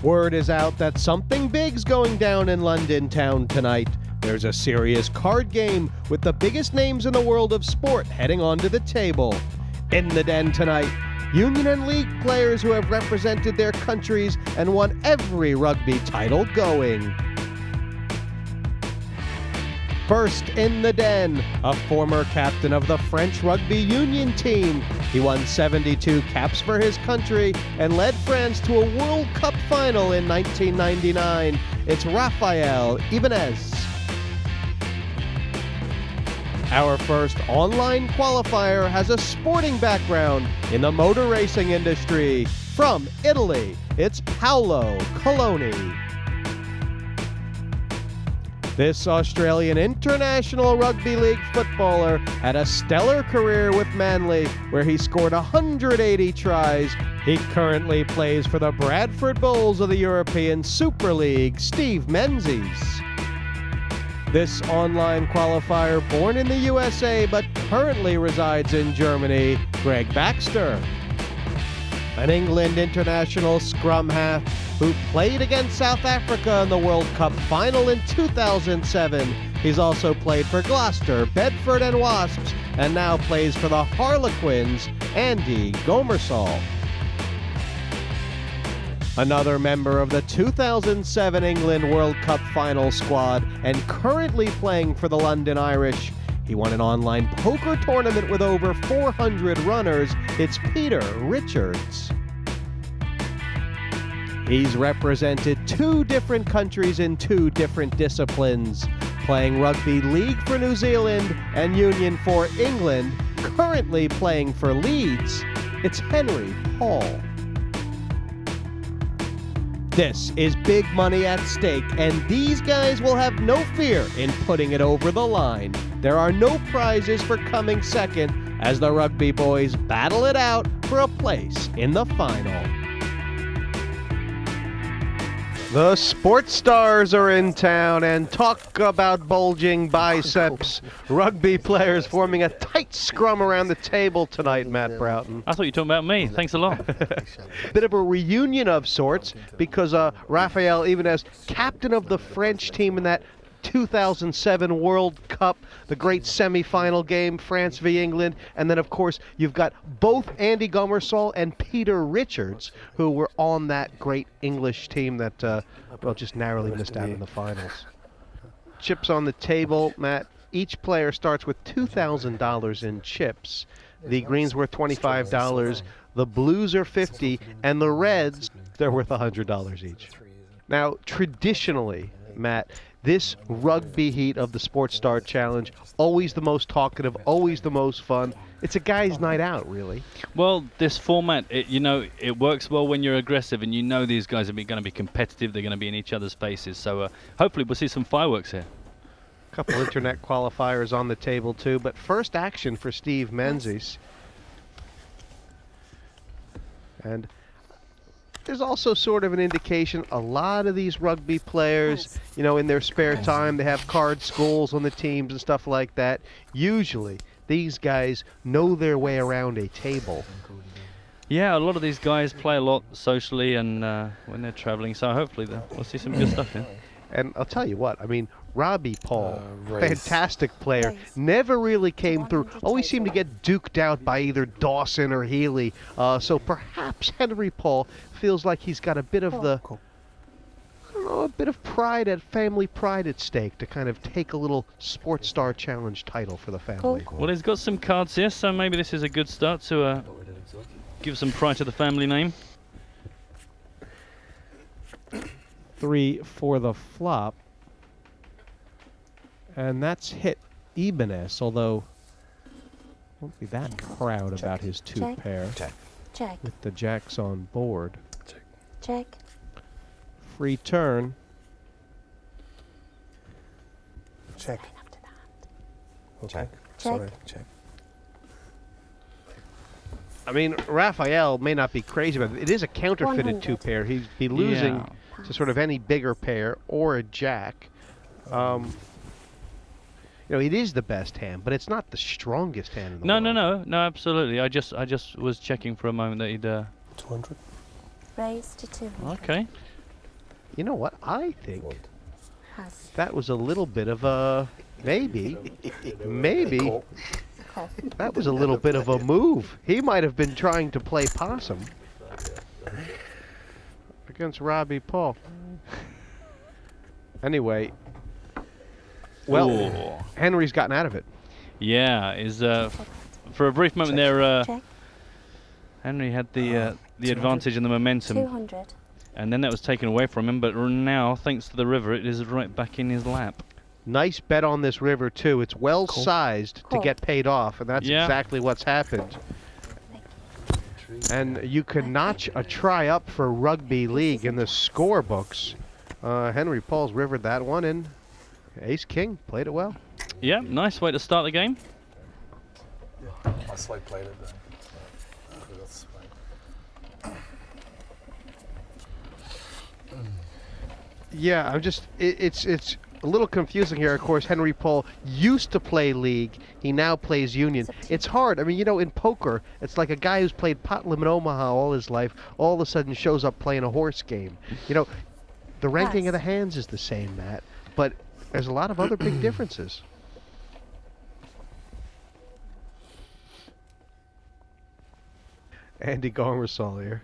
Word is out that something big's going down in London town tonight. There's a serious card game with the biggest names in the world of sport heading onto the table. In the den tonight, Union and League players who have represented their countries and won every rugby title going. First in the den, a former captain of the French rugby union team. He won 72 caps for his country and led France to a World Cup final in 1999. It's Raphael Ibanez. Our first online qualifier has a sporting background in the motor racing industry. From Italy, it's Paulo Cologne. This Australian international rugby league footballer had a stellar career with Manly, where he scored 180 tries. He currently plays for the Bradford Bulls of the European Super League, Steve Menzies. This online qualifier, born in the USA but currently resides in Germany, Greg Baxter. An England international scrum half who played against South Africa in the World Cup final in 2007. He's also played for Gloucester, Bedford and Wasps, and now plays for the Harlequins, Andy Gomarsall. Another member of the 2007 England World Cup final squad and currently playing for the London Irish. He won an online poker tournament with over 400 runners. It's Peter Richards. He's represented 2 different countries in 2 different disciplines, playing rugby league for New Zealand and union for England, currently playing for Leeds. It's Henry Paul. This is big money at stake, and these guys will have no fear in putting it over the line. There are no prizes for coming second as the rugby boys battle it out for a place in the final. The sports stars are in town, and talk about bulging biceps. Rugby players forming a tight scrum around the table tonight, Matt Broughton. I thought you were talking about me. Thanks a lot. Bit of a reunion of sorts, because Raphael Ibanez, captain of the French team in that 2007 World Cup, the great semi-final game, France v England, and then of course you've got both Andy Gomarsall and Peter Richards, who were on that great English team that just narrowly missed out in the finals. Chips on the table, Matt. Each player starts with $2,000 in chips. The green's worth $25, the blues are $50, and the reds, they're worth $100 each. Now, traditionally, Matt, this rugby heat of the Sports Star Challenge, always the most talkative, always the most fun. It's a guy's night out, really. Well, this format, it works well when you're aggressive, and you know these guys are going to be competitive. They're going to be in each other's faces. So hopefully we'll see some fireworks here. A couple internet qualifiers on the table, too. But first action for Steve Menzies. And there's also sort of an indication a lot of these rugby players, in their spare time, they have card schools on the teams and stuff like that. Usually, these guys know their way around a table. Yeah, a lot of these guys play a lot socially and when they're traveling, so hopefully we'll see some good stuff here. And I'll tell you what, Robbie Paul, fantastic player, never really came through. Always seemed to get duked out by either Dawson or Healy. So perhaps Henry Paul feels like he's got a bit of a bit of family pride at stake to kind of take a little Sports Star Challenge title for the family. Well, he's got some cards here, so maybe this is a good start to give some pride to the family name. 3 for the flop. And that's hit Ibanez, although won't be that proud about his 2 pair. Check. With the jacks on board. Check. Free turn. Check. Okay. Sorry, check. Raphael may not be crazy about it. It is a counterfeited 2 pair. He'd be losing to sort of any bigger pair or a jack. It is the best hand, but it's not the strongest hand in the world. No, absolutely. I just was checking for a moment that he'd 200. Raise to 200. Okay. You know what? I think Pass. that was a little bit of a maybe. Call. That was a little bit of a move. He might have been trying to play possum against Robbie Paul. Anyway, well, Ooh. Henry's gotten out of it. Yeah, for a brief moment there, Check. Henry had the advantage and the momentum, 200. and then that was taken away from him. But now, thanks to the river, it is right back in his lap. Nice bet on this river too. It's well Cool. sized to Cool. get paid off, and that's Yeah. exactly what's happened. And you can notch a try up for rugby league in the scorebooks. Henry Paul's rivered that one, and Ace King played it well. Yeah, nice way to start the game. I slow played it then. Yeah, I'm just it's a little confusing here. Of course, Henry Paul used to play league. He now plays union. It's hard. I mean, you know, in poker, it's like a guy who's played pot limit Omaha all his life all of a sudden shows up playing a horse game. You know, the ranking of the hands is the same, Matt, but there's a lot of other big differences. Andy Gomarsall here.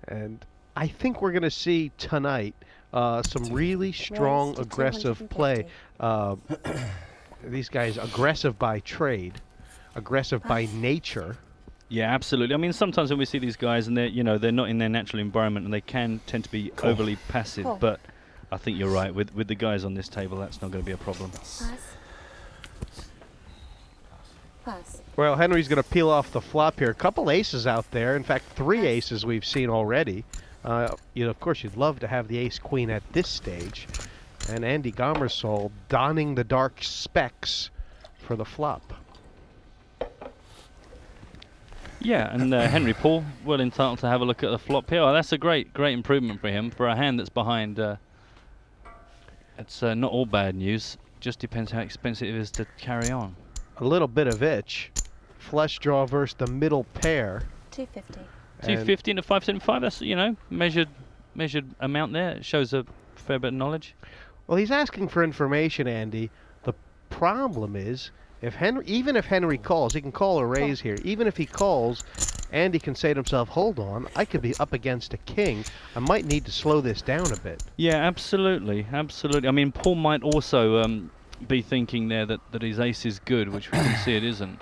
And I think we're going to see tonight some really strong, Raised to aggressive play. 250. These guys aggressive by trade, aggressive by nature. Yeah, absolutely. I mean, sometimes when we see these guys and they're not in their natural environment and they can tend to be overly passive, Cool. but I think you're right. With the guys on this table, that's not going to be a problem. Pass. Pass. Well, Henry's going to peel off the flop here. A couple aces out there. In fact, 3 aces we've seen already. Of course, you'd love to have the ace-queen at this stage. And Andy Gomarsall donning the dark specs for the flop. Yeah, and Henry Paul, well entitled to have a look at the flop here. Oh, that's a great improvement for him. For a hand that's behind, it's not all bad news. Just depends how expensive it is to carry on. A little bit of itch. Flush draw versus the middle pair. 250. 250 into 575. That's measured amount there. It shows a fair bit of knowledge. Well, he's asking for information, Andy. The problem is, even if Henry calls, he can call a raise here. Even if he calls, Andy can say to himself, hold on, I could be up against a king. I might need to slow this down a bit. Yeah, absolutely. I mean, Paul might also be thinking there that his ace is good, which we can see it isn't.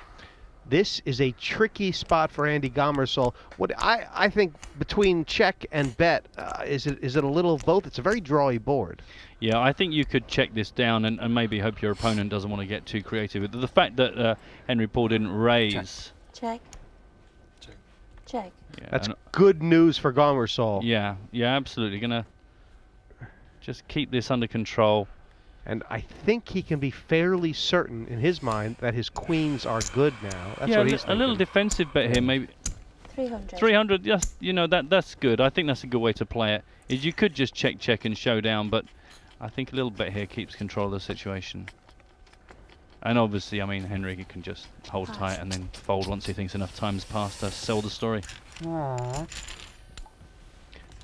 This is a tricky spot for Andy Gomarsall. What I think between check and bet, is it a little of both? It's a very drawy board. Yeah, I think you could check this down and maybe hope your opponent doesn't want to get too creative. The fact that Henry Paul didn't raise. Check. Check. Yeah, That's and- good news for Gomarsall. yeah, absolutely. Gonna just keep this under control. And I think he can be fairly certain in his mind that his queens are good now. That's yeah, what he's a little thinking. defensive bet here, maybe 300. 300. Yes, that's good. I think that's a good way to play it. Is you could just check and show down, but I think a little bet here keeps control of the situation. And obviously, I mean, Henry can just hold tight and then fold once he thinks enough time's passed to sell the story.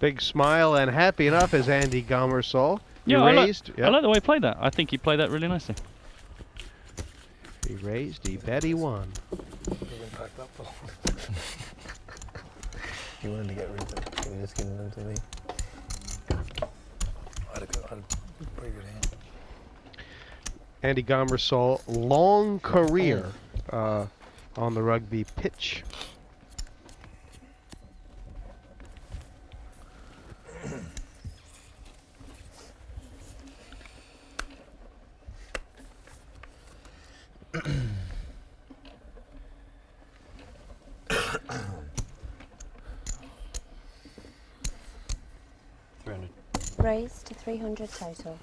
Big smile and happy enough is Andy Gomarsall. Yeah, He raised. I like the way he played that. I think he played that really nicely. He raised. He bet. He won. You've been packed up for long. You wanted to get rid of it. You were just giving them to me. I had a pretty good hand. Andy Gomarsall, long career on the rugby pitch. Raise to 300 total.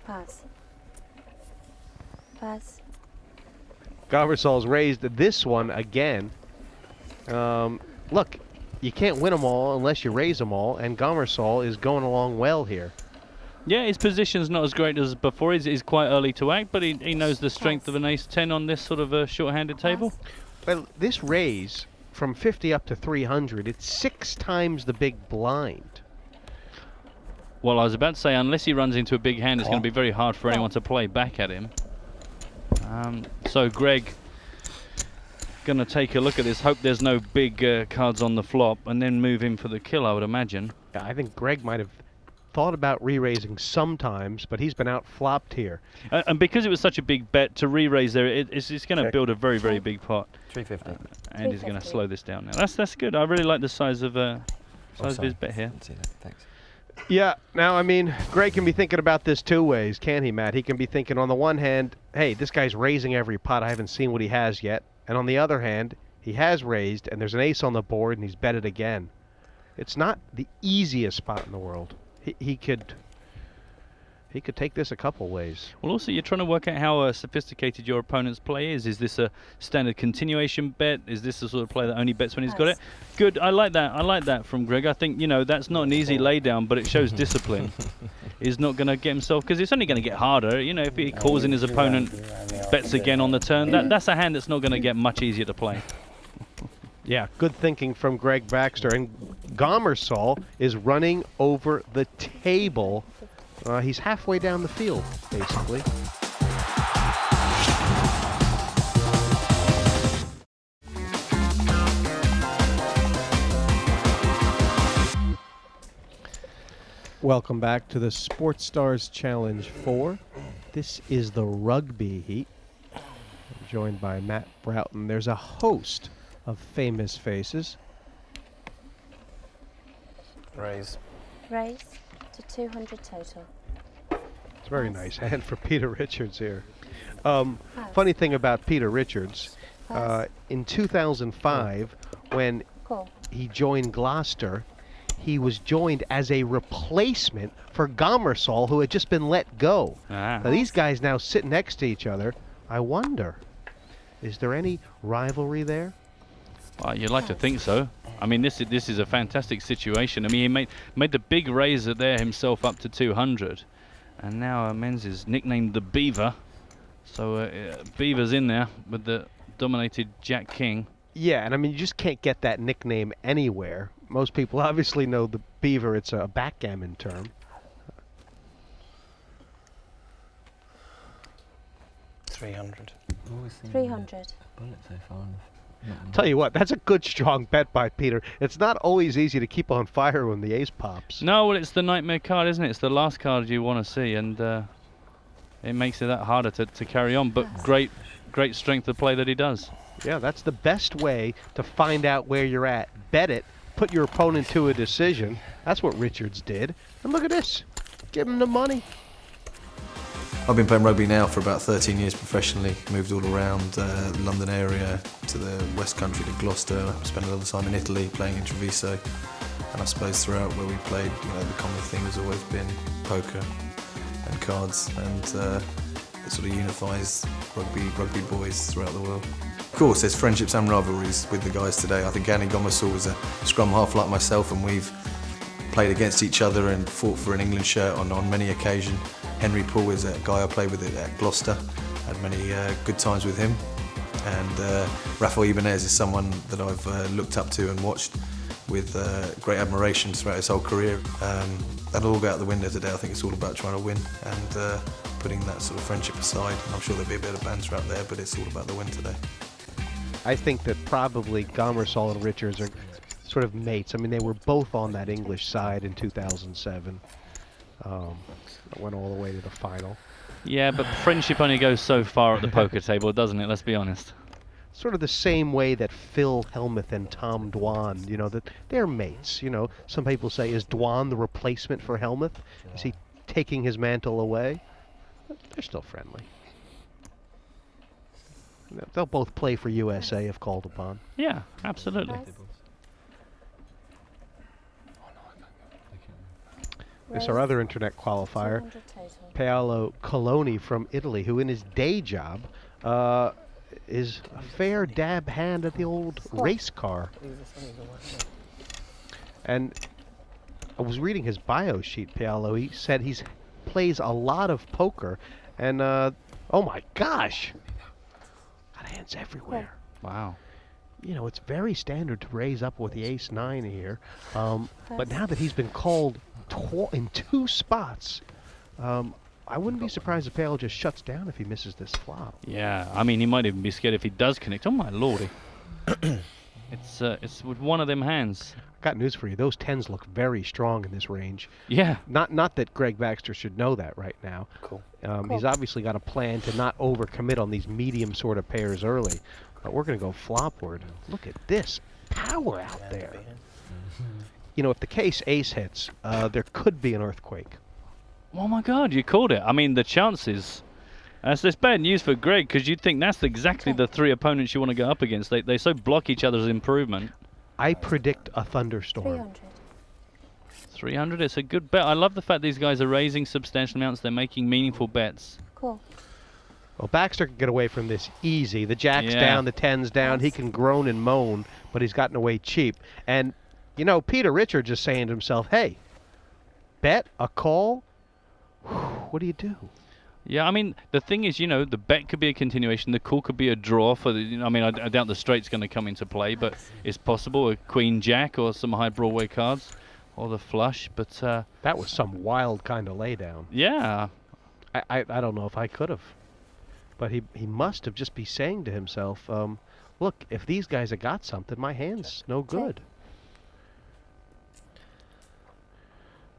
Pass. Pass. Gomarsall's raised this one again. Look, you can't win them all unless you raise them all, and Gomarsall is going along well here. Yeah, his position's not as great as before. He's quite early to act, but he knows the strength of an ace-10 on this sort of a short-handed table. Pass. Well, this raise from 50 up to 300, it's 6 times the big blind. Well, I was about to say, unless he runs into a big hand, it's going to be very hard for anyone to play back at him. So Greg going to take a look at this, hope there's no big cards on the flop, and then move in for the kill, I would imagine. Yeah, I think Greg might have thought about re-raising sometimes, but he's been out-flopped here. And because it was such a big bet, to re-raise there, it's going to build a very, very big pot. 350. And he's going to slow this down now. That's good. I really like the size of his bet here. Thanks. Yeah, now, I mean, Greg can be thinking about this 2 ways, can't he, Matt? He can be thinking, on the one hand, hey, this guy's raising every pot. I haven't seen what he has yet. And on the other hand, he has raised, and there's an ace on the board, and he's betted again. It's not the easiest spot in the world. He could take this a couple ways. Well, also, you're trying to work out how sophisticated your opponent's play is. Is this a standard continuation bet? Is this the sort of play that only bets when he's got it? Good. I like that. I like that from Greg. I think, you know, that's not an easy laydown, but it shows discipline. He's not going to get himself, because it's only going to get harder. You know, if he calls in his opponent, bets again on the turn, that's a hand that's not going to get much easier to play. Yeah, good thinking from Greg Baxter. And Gomarsall is running over the table. He's halfway down the field, basically. Welcome back to the Sports Stars Challenge 4. This is the rugby heat. I'm joined by Matt Broughton. There's a host of famous faces. Raise. Raise to 200 total. It's a very nice hand for Peter Richards here. Funny thing about Peter Richards, in 2005, when he joined Gloucester, he was joined as a replacement for Gomarsall, who had just been let go. Now, these guys now sit next to each other. I wonder, is there any rivalry there? Well, you'd like to think so. I mean, this is a fantastic situation. I mean, he made the big raiser there himself up to 200, and now Menzies nicknamed the Beaver. So Beaver's in there with the dominated Jack King. Yeah, and I mean, you just can't get that nickname anywhere. Most people obviously know the Beaver. It's a backgammon term. 300. 300. Tell you what, that's a good strong bet by Peter. It's not always easy to keep on fire when the ace pops. No, well, it's the nightmare card, isn't it? It's the last card you want to see, and it makes it that harder to carry on. But great strength of play that he does. Yeah, that's the best way to find out where you're at. Bet it, put your opponent to a decision. That's what Richards did. And look at this. Give him the money. I've been playing rugby now for about 13 years professionally. Moved all around the London area to the West Country to Gloucester. Spent a lot of time in Italy playing in Treviso. And I suppose throughout where we played, you know, the common theme has always been poker and cards, and it sort of unifies rugby boys throughout the world. Of course, there's friendships and rivalries with the guys today. I think Andy Gomarsall was a scrum half like myself, and we've played against each other and fought for an England shirt on many occasions. Henry Paul is a guy I played with at Gloucester. Had many good times with him. And Raphael Ibanez is someone that I've looked up to and watched with great admiration throughout his whole career. That'll all go out the window today. I think it's all about trying to win and putting that sort of friendship aside. I'm sure there'll be a bit of banter out there, but it's all about the win today. I think that probably Gomarsall and Richards are sort of mates. I mean, they were both on that English side in 2007. Went all the way to the final. Yeah, but friendship only goes so far at the poker table, doesn't it? Let's be honest. Sort of the same way that Phil Hellmuth and Tom Dwan, you know, that they're mates. You know, some people say, is Dwan the replacement for Hellmuth? Is he taking his mantle away? But they're still friendly. They'll both play for USA if called upon. Yeah, absolutely. This our other internet qualifier, Paolo Coloni from Italy, who in his day job is a fair dab hand at the old race car. And I was reading his bio sheet, Paolo. He said he plays a lot of poker, and oh my gosh, got hands everywhere. Wow. you know, it's very standard to raise up with the ace-9 here. But now that he's been called in 2 spots, I wouldn't be surprised if Paolo just shuts down if he misses this flop. Yeah, I mean, he might even be scared if he does connect. Oh my lordy. It's with one of them hands. Got news for you. Those 10s look very strong in this range. Yeah. Not that Greg Baxter should know that right now. Cool. He's obviously got a plan to not overcommit on these medium sort of pairs early. But we're going to go flopward. Look at this power out there. You know, if the case ace hits, there could be an earthquake. Oh my God, you called it. I mean, the chances. That's bad news for Greg, because you'd think that's exactly the 3 opponents you want to go up against. They so block each other's improvement. I predict a thunderstorm. 300. 300, it's a good bet. I love the fact these guys are raising substantial amounts. They're making meaningful bets. Cool. Well, Baxter can get away from this easy. The jack's Yeah. down, the 10's down. He can groan and moan, but he's gotten away cheap. And, you know, Peter Richards is saying to himself, hey, bet, a call, what do you do? Yeah, I mean, the thing is, you know, the bet could be a continuation. The call could be a draw for the, you know, I mean, I doubt the straight's going to come into play, but it's possible. A queen jack or some high Broadway cards or the flush, but That was some wild kind of laydown. yeah. I don't know if I could have. But he must have just be saying to himself, look, if these guys have got something, my hand's no good.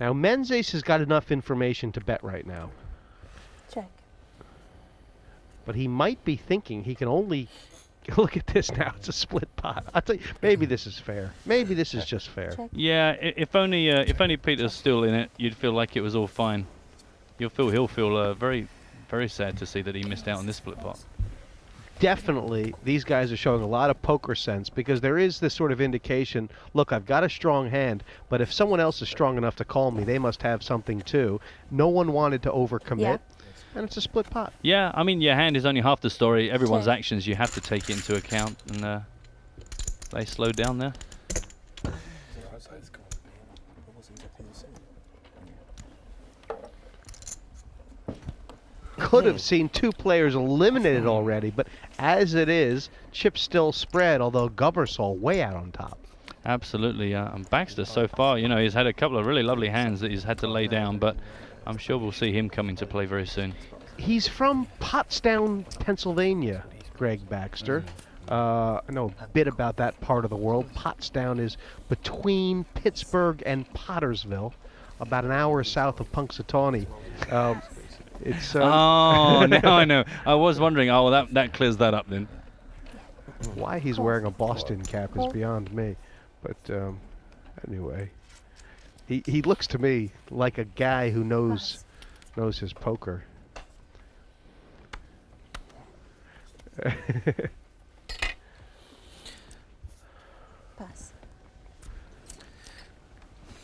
Now, Menzies has got enough information to bet right now. Check. But he might be thinking he can only... Look at this now. It's a split pot. I'll tell you, maybe this is fair. Maybe this is just fair. Check. Yeah, if only Peter's still in it, you'd feel like it was all fine. He'll feel very, very sad to see that he missed out on this split pot. Definitely, these guys are showing a lot of poker sense because there is this sort of indication, look, I've got a strong hand, but if someone else is strong enough to call me, they must have something too. No one wanted to overcommit, Yeah. and it's a split pot. Yeah, I mean, your hand is only half the story. Everyone's Check. actions, you have to take into account, and they slowed down there. Could have seen 2 players eliminated already, but as it is, chips still spread, although Gomarsall way out on top. Absolutely, and Baxter so far, you know, he's had a couple of really lovely hands that he's had to lay down, but I'm sure we'll see him come into play very soon. He's from Pottstown, Pennsylvania, Greg Baxter. I know a bit about that part of the world. Pottstown is between Pittsburgh and Pottersville, about an hour south of Punxsutawney. It's Oh, now I know. I was wondering, oh, well, that clears that up then. why he's wearing a Boston cap is beyond me. But anyway, he looks to me like a guy who knows his poker. Pass.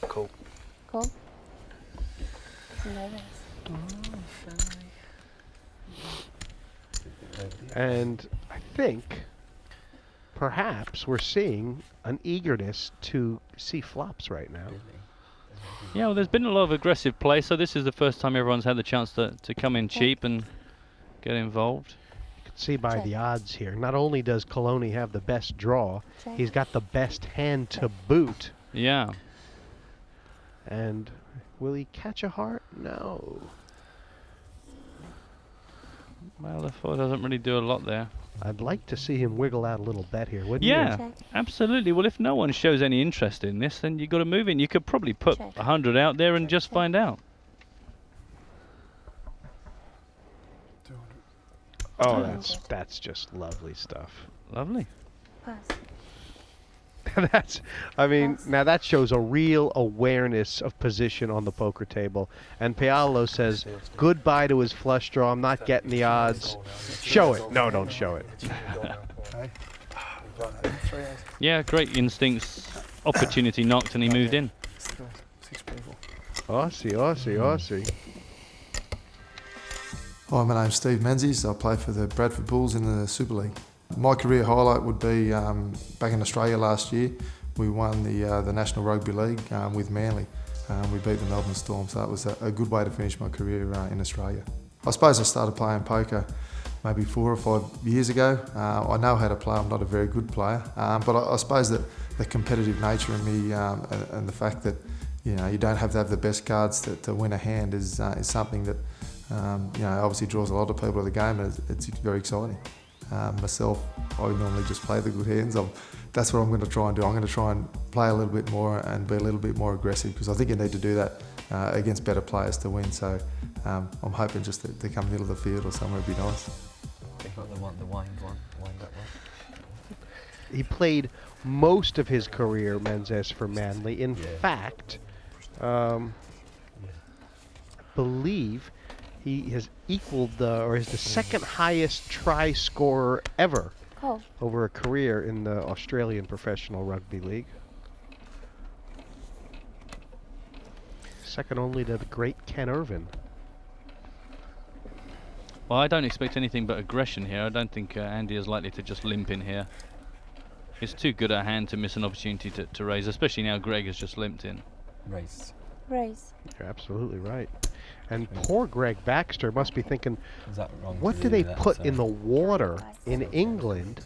Cool. Cool. No raise. And I think perhaps we're seeing an eagerness to see flops right now. Yeah, well, there's been a lot of aggressive play, so this is the first time everyone's had the chance to come in cheap and get involved. You can see by Check. the odds here. Not only does Coloni have the best draw, Check. he's got the best hand to boot. Yeah. And will he catch a heart? No. Well, the 4 doesn't really do a lot there. I'd like to see him wiggle out a little bet here, wouldn't Yeah, Check. absolutely. Well, if no one shows any interest in this, then you've got to move in. You could probably put Check. 100 out there and just find out. you? Oh, 200. that's just lovely stuff. Lovely. Pass. I mean, Pass. now that shows a real awareness of position on the poker table. And Paolo says goodbye to his flush draw. I'm not getting the odds. Show it. No, don't show it. Yeah, great instincts. Opportunity knocked and he moved in. Aussie, Aussie, Aussie. Hi, my name's Steve Menzies. I play for the Bradford Bulls in the Super League. My career highlight would be back in Australia last year. We won the National Rugby League with Manly. We beat the Melbourne Storm, so that was a good way to finish my career in Australia. I suppose I started playing poker maybe 4 or 5 years ago. I know how to play. I'm not a very good player, but I suppose that the competitive nature in me and the fact that you don't have to have the best cards to win a hand is something that obviously draws a lot of people to the game, and it's very exciting. Myself, I normally just play the good hands. That's what I'm going to try and do. I'm going to try and play a little bit more and be a little bit more aggressive, because I think you need to do that against better players to win. So I'm hoping just to come middle of the field or somewhere would be nice. The wind up one. He played most of his career, Menzies, for Manly. In fact, I believe he has equaled or is the second highest try scorer ever over a career in the Australian Professional Rugby League. Second only to the great Ken Irvin. Well, I don't expect anything but aggression here. I don't think Andy is likely to just limp in here. It's too good a hand to miss an opportunity to raise, especially now Greg has just limped in. Raise. Raise. You're absolutely right. And poor Greg Baxter must be thinking, Is that wrong what to do they that, put so? in the water in England?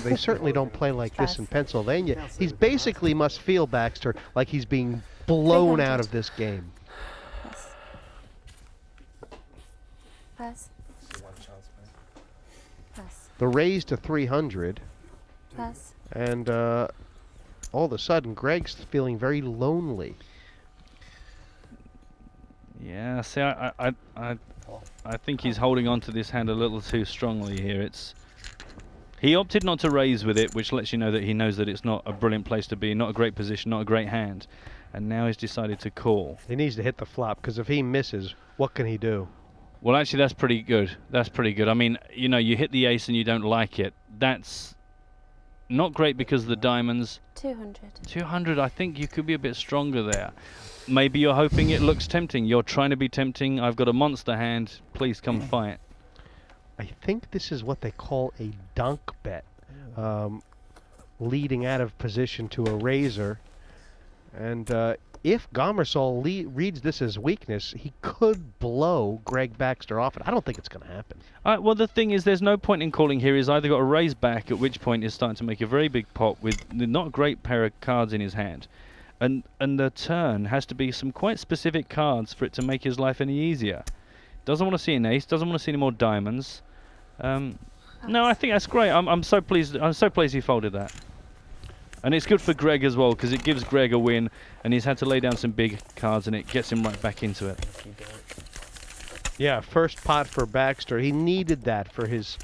They certainly don't play like this in Pennsylvania. He's basically must feel, Baxter, like he's being blown out of this game. Pass. Pass. The raise to 300, Pass. and all of a sudden, Greg's feeling very lonely. Yeah, see, I think he's holding on to this hand a little too strongly here. He opted not to raise with it, which lets you know that he knows that it's not a brilliant place to be, not a great position, not a great hand. And now he's decided to call. He needs to hit the flop, because if he misses, what can he do? Well, actually, that's pretty good. That's pretty good. I mean, you hit the ace and you don't like it. That's not great because of the diamonds. 200. 200, I think you could be a bit stronger there. Maybe you're hoping it looks tempting. You're trying to be tempting. I've got a monster hand. Please come fight. I think this is what they call a dunk bet. Leading out of position to a raiser. And if Gomarsall reads this as weakness, he could blow Greg Baxter off it. I don't think it's going to happen. Well, the thing is, there's no point in calling here. He's either got to raise back, at which point he's starting to make a very big pot with not a great pair of cards in his hand. And the turn has to be some quite specific cards for it to make his life any easier. Doesn't want to see an ace. Doesn't want to see any more diamonds. No, I think that's great. I'm so pleased. I'm so pleased he folded that. And it's good for Greg as well, because it gives Greg a win, and he's had to lay down some big cards, and it gets him right back into it. Yeah, first pot for Baxter. He needed that for his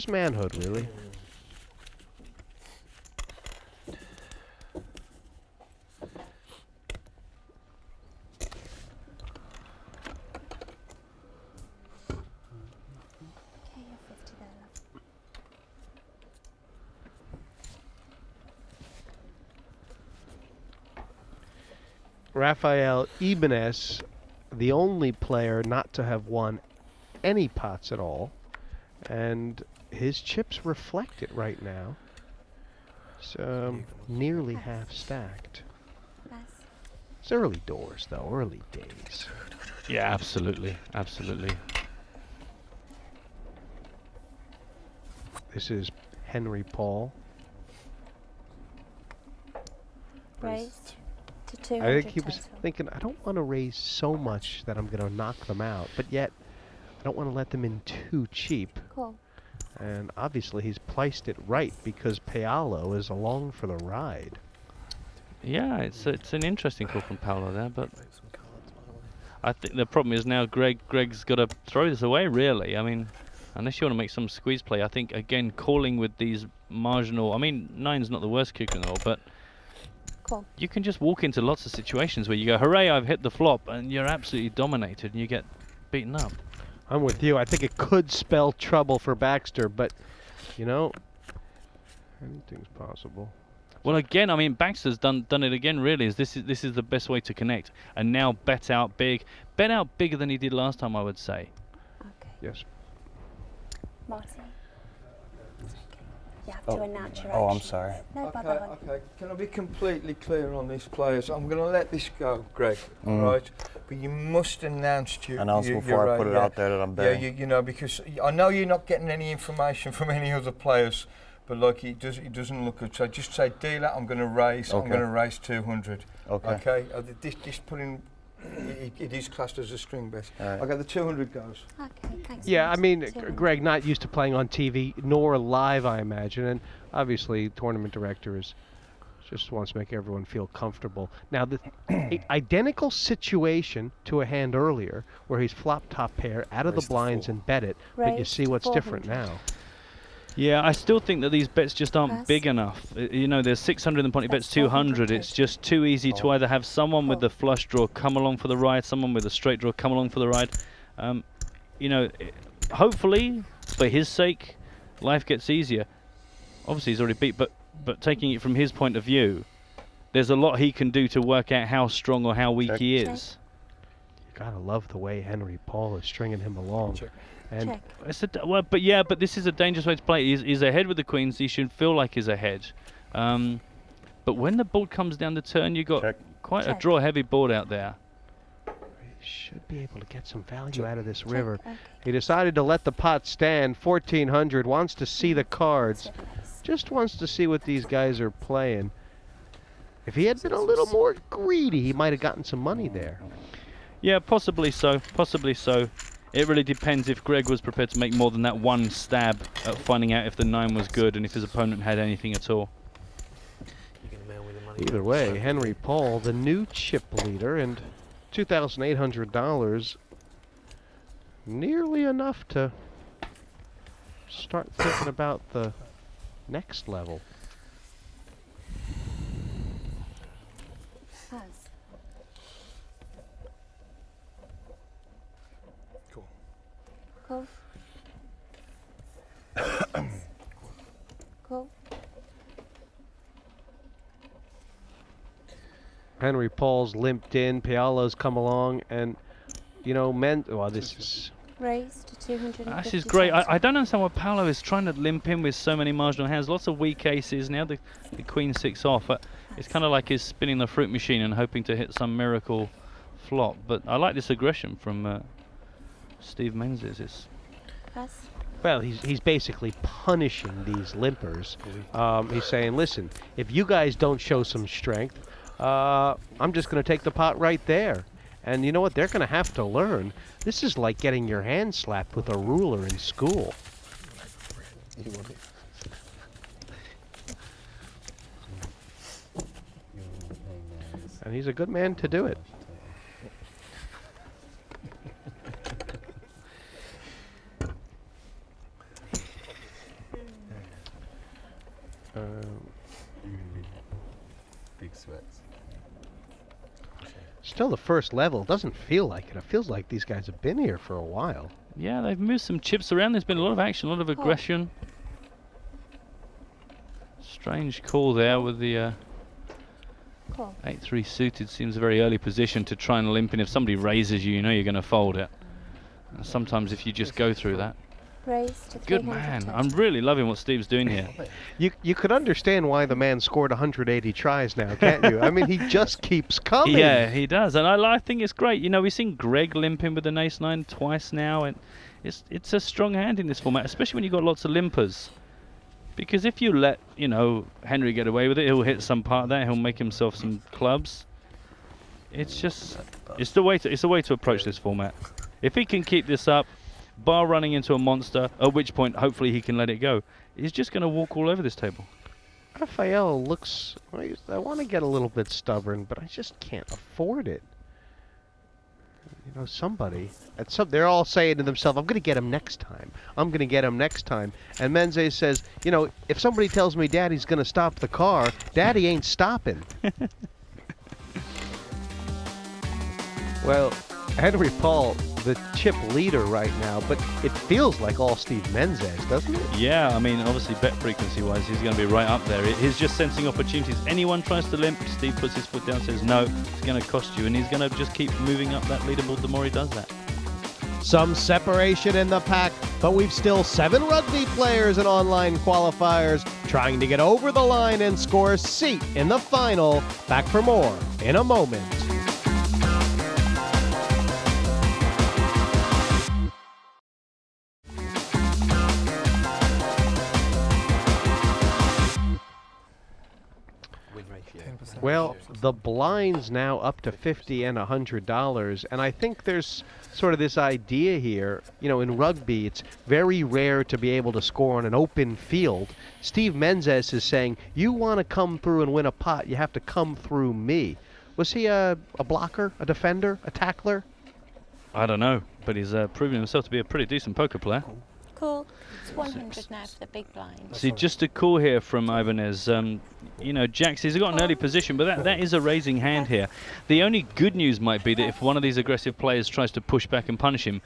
manhood, really. Okay, you're 50 there, love. Raphael Ibanez, the only player not to have won any pots at all, and his chips reflect it right now. So nearly half stacked. Pass. It's early doors, though, early days. Yeah, absolutely, absolutely. This is Henry Paul. Raise to 200. I think he was total. thinking, I don't want to raise so much that I'm going to knock them out, but yet I don't want to let them in too cheap. Call. And obviously he's placed it right, because Paolo is along for the ride. Yeah, it's an interesting call from Paolo there, but I think the problem is now Greg's got to throw this away, really. I mean, unless you want to make some squeeze play, I think, again, calling with these marginal... I mean, 9's not the worst kicker in the world, but Call. you can just walk into lots of situations where you go, hooray, I've hit the flop, and you're absolutely dominated, and you get beaten up. I'm with you. I think it could spell trouble for Baxter, but, anything's possible. Well, again, I mean, Baxter's done it again, really. This is the best way to connect. And now bet out big. Bet out bigger than he did last time, I would say. Okay. Yes. Marty. You have to announce your Oh, I'm action. sorry. No Okay, bother. hon. okay. Can I be completely clear on this, players? I'm going to let this go, Greg. Right? But you must announce Announce before I put it out there that I'm Yeah, betting. you know, because I know you're not getting any information from any other players, but like it doesn't look good. So just say, dealer, I'm going to raise. I'm Okay. going to raise 200. Okay. Okay. This putting. It is classed as a string bet. Alright. Okay, the 200 goes. Okay, thanks. Yeah, I mean, 200. Greg, not used to playing on TV nor live, I imagine, and obviously, tournament director is just wants to make everyone feel comfortable. Now, the identical situation to a hand earlier, where he's flop top pair out of the Raise the blinds four. and bet it, but you Raise see to what's different 400. now. Yeah, I still think that these bets just aren't Pass. big enough. You know, there's 600 and Ponty bets That's 400 200. It's total. just too easy to either have someone with the flush draw come along for the ride, someone with a straight draw come along for the ride. You know, hopefully, for his sake, life gets easier. Obviously, he's already beat, but taking it from his point of view, there's a lot he can do to work out how strong or how weak Check. he Check. is. You gotta love the way Henry Paul is stringing him along. Check. And Check. It's but this is a dangerous way to play. He's ahead with the queens. He should feel like he's ahead. But when the board comes down the turn, you got Check. quite a Check. draw-heavy board out there. he should be able to get some value out of this river. Okay. He decided to let the pot stand. 1400, wants to see the cards. So raise. Just wants to see what these guys are playing. If he had been a little more greedy, he might have gotten some money there. Yeah, possibly so. Possibly so. It really depends if Greg was prepared to make more than that one stab at finding out if the 9 was good and if his opponent had anything at all. Either way, Henry Paul, the new chip leader, and $2,800, nearly enough to start thinking about the next level. Pass. Cool. Call. Call. Henry Paul's limped in, Paolo's come along, and, you know, well, this is... Raise to 250. This is great. I don't understand why Paolo is trying to limp in with so many marginal hands. Lots of weak aces. Now the queen 6 off. But it's kind of like he's spinning the fruit machine and hoping to hit some miracle flop. But I like this aggression from Steve Menzies. It's Pass. Well, he's basically punishing these limpers. He's saying, listen, if you guys don't show some strength, I'm just going to take the pot right there. And you know what? They're going to have to learn. This is like getting your hand slapped with a ruler in school. And he's a good man to do it. Big sweats. Still the first level. Doesn't feel like it. It feels like these guys have been here for a while. yeah, they've moved some chips around. There's been a lot of action, a lot of aggression. Strange call there with the Call. 8-3 suited. Seems a very early position to try and limp in. If somebody raises you, you know you're going to fold it. And sometimes if you just go through that. Raise to Good 300 man. total. I'm really loving what Steve's doing here. You could understand why the man scored 180 tries now, can't you? I mean, he just keeps coming. Yeah, he does, and I think it's great. You know, we've seen Greg limping with an ace-9 twice now, and it's a strong hand in this format, especially when you've got lots of limpers. Because if you let, you know, Henry get away with it, he'll hit some part of that, he'll make himself some clubs. It's the way to approach this format. If he can keep this up, bar running into a monster, at which point hopefully he can let it go, he's just going to walk all over this table. Raphael looks... I want to get a little bit stubborn, but I just can't afford it. You know, somebody... they're all saying to themselves, I'm going to get him next time. I'm going to get him next time. And Menzies says, you know, if somebody tells me Daddy's going to stop the car, Daddy ain't stopping. Well, Henry Paul, the chip leader right now, but it feels like all Steve Menzies, doesn't it? Yeah, I mean, obviously bet frequency-wise, he's going to be right up there. He's just sensing opportunities. Anyone tries to limp, Steve puts his foot down, says no, it's going to cost you, and he's going to just keep moving up that leaderboard the more he does that. Some separation in the pack, but we've still 7 rugby players in online qualifiers trying to get over the line and score a seat in the final. Back for more in a moment. Well, the blind's now up to $50 and $100, and I think there's sort of this idea here. You know, in rugby, it's very rare to be able to score on an open field. Steve Menzies is saying, you want to come through and win a pot, you have to come through me. Was he a blocker, a defender, a tackler? I don't know, but he's proven himself to be a pretty decent poker player. Cool. It's 100 now for the big blind. See, just a call here from Ibanez. You know, Jacks, he's got an early position, but that is a raising hand here. The only good news might be that if one of these aggressive players tries to push back and punish him,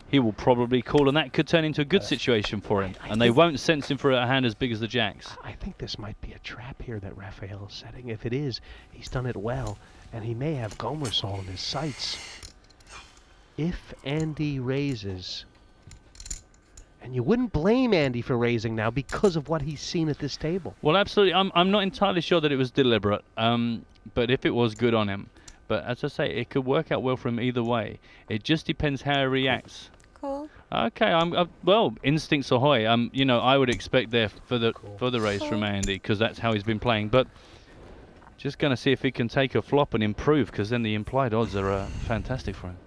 he will probably call, and that could turn into a good situation for him. And they won't sense him for a hand as big as the Jacks. I think this might be a trap here that Raphael is setting. If it is, he's done it well, and he may have Gomarsall in his sights. If Andy raises, and you wouldn't blame Andy for raising now because of what he's seen at this table. Well, absolutely. I'm not entirely sure that it was deliberate, but if it was, good on him. But as I say, it could work out well for him either way. It just depends how he reacts. Cool. Okay, well, instincts ahoy. You know, I would expect there for the raise from Andy, because that's how he's been playing. But just going to see if he can take a flop and improve, because then the implied odds are fantastic for him.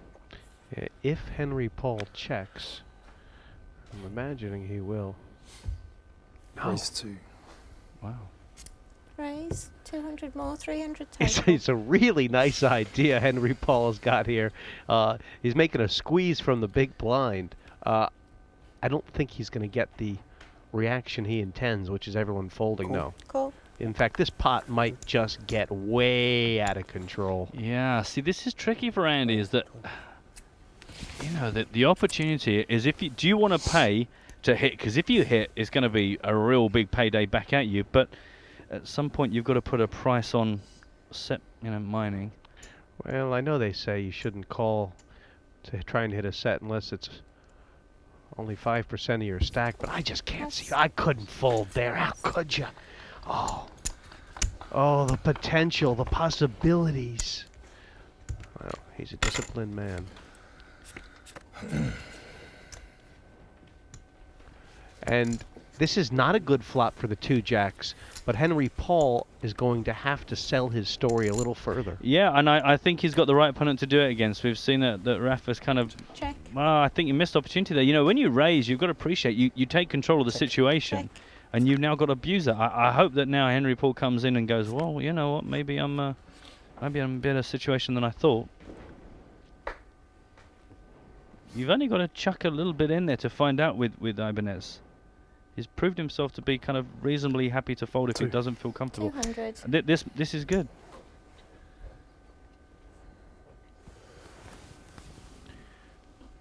Yeah, if Henry Paul checks, I'm imagining he will. No. Raise 2. Wow. Raise 200 more, 300 total. It's a really nice idea Henry Paul's got here. He's making a squeeze from the big blind. I don't think he's going to get the reaction he intends, which is everyone folding. No. Cool. In fact, this pot might just get way out of control. Yeah, see, this is tricky for Andy, is that, you know, that the opportunity is, if you do you want to pay to hit, because if you hit, it's going to be a real big payday back at you, but at some point you've got to put a price on set, you know, mining. Well, I know they say you shouldn't call to trying to hit a set unless it's only 5% of your stack, but I just can't see. I couldn't fold there. How could you? Oh, the potential, the possibilities. Well, he's a disciplined man. And this is not a good flop for the 2 Jacks, but Henry Paul is going to have to sell his story a little further. Yeah, and I think he's got the right opponent to do it against. We've seen that Rafa's kind of... Check. Well, I think you missed opportunity there. You know, when you raise, you've got to appreciate, you take control of the situation, and you've now got to abuse it. I hope that now Henry Paul comes in and goes, well, you know what, maybe I'm in a better situation than I thought. You've only got to chuck a little bit in there to find out with Ibanez. He's proved himself to be kind of reasonably happy to fold if he doesn't feel comfortable. 200. This is good.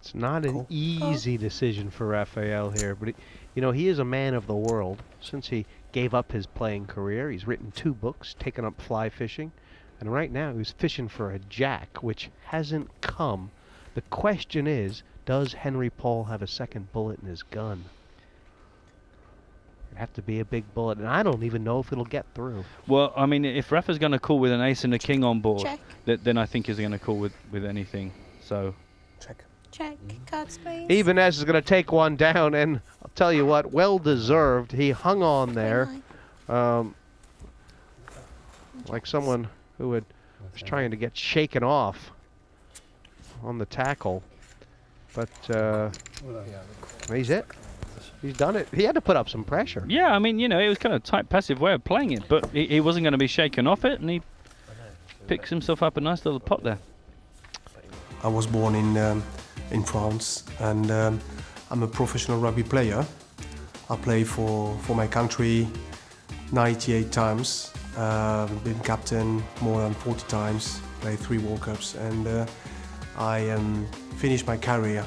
It's not an easy decision for Raphael here, but you know, he is a man of the world. Since he gave up his playing career, he's written 2 books, taken up fly fishing, and right now he's fishing for a jack, which hasn't come. The question is, does Henry Paul have a second bullet in his gun? It'd have to be a big bullet, and I don't even know if it'll get through. Well, I mean, if Rafa's going to call with an ace and a king on board, Check. then I think he's going to call with anything. So Check. Check. Cards, please. Ibanez is going to take one down, and I'll tell you what, well deserved. He hung on there, like someone who was trying to get shaken off on the tackle. But he's it. He's done it. He had to put up some pressure. yeah, I mean, you know, it was kind of a tight, passive way of playing it, but he wasn't going to be shaken off it, and he picks himself up a nice little pot there. I was born in France, and I'm a professional rugby player. I play for my country 98 times. Been captain more than 40 times. Played 3 World Cups, and I finished my career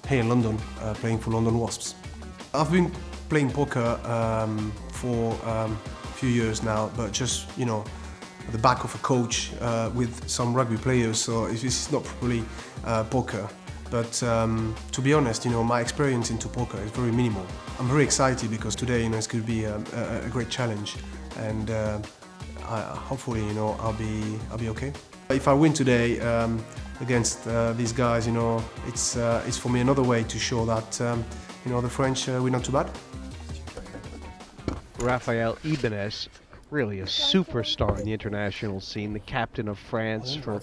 here in London, playing for London Wasps. I've been playing poker for a few years now, but just, you know, at the back of a coach with some rugby players, so this is not properly poker. But to be honest, my experience into poker is very minimal. I'm very excited because today, it's going to be a great challenge, and hopefully, I'll be okay. If I win today against these guys, it's for me another way to show that the French we're not too bad. Raphael Ibanez, really a superstar in the international scene, the captain of France for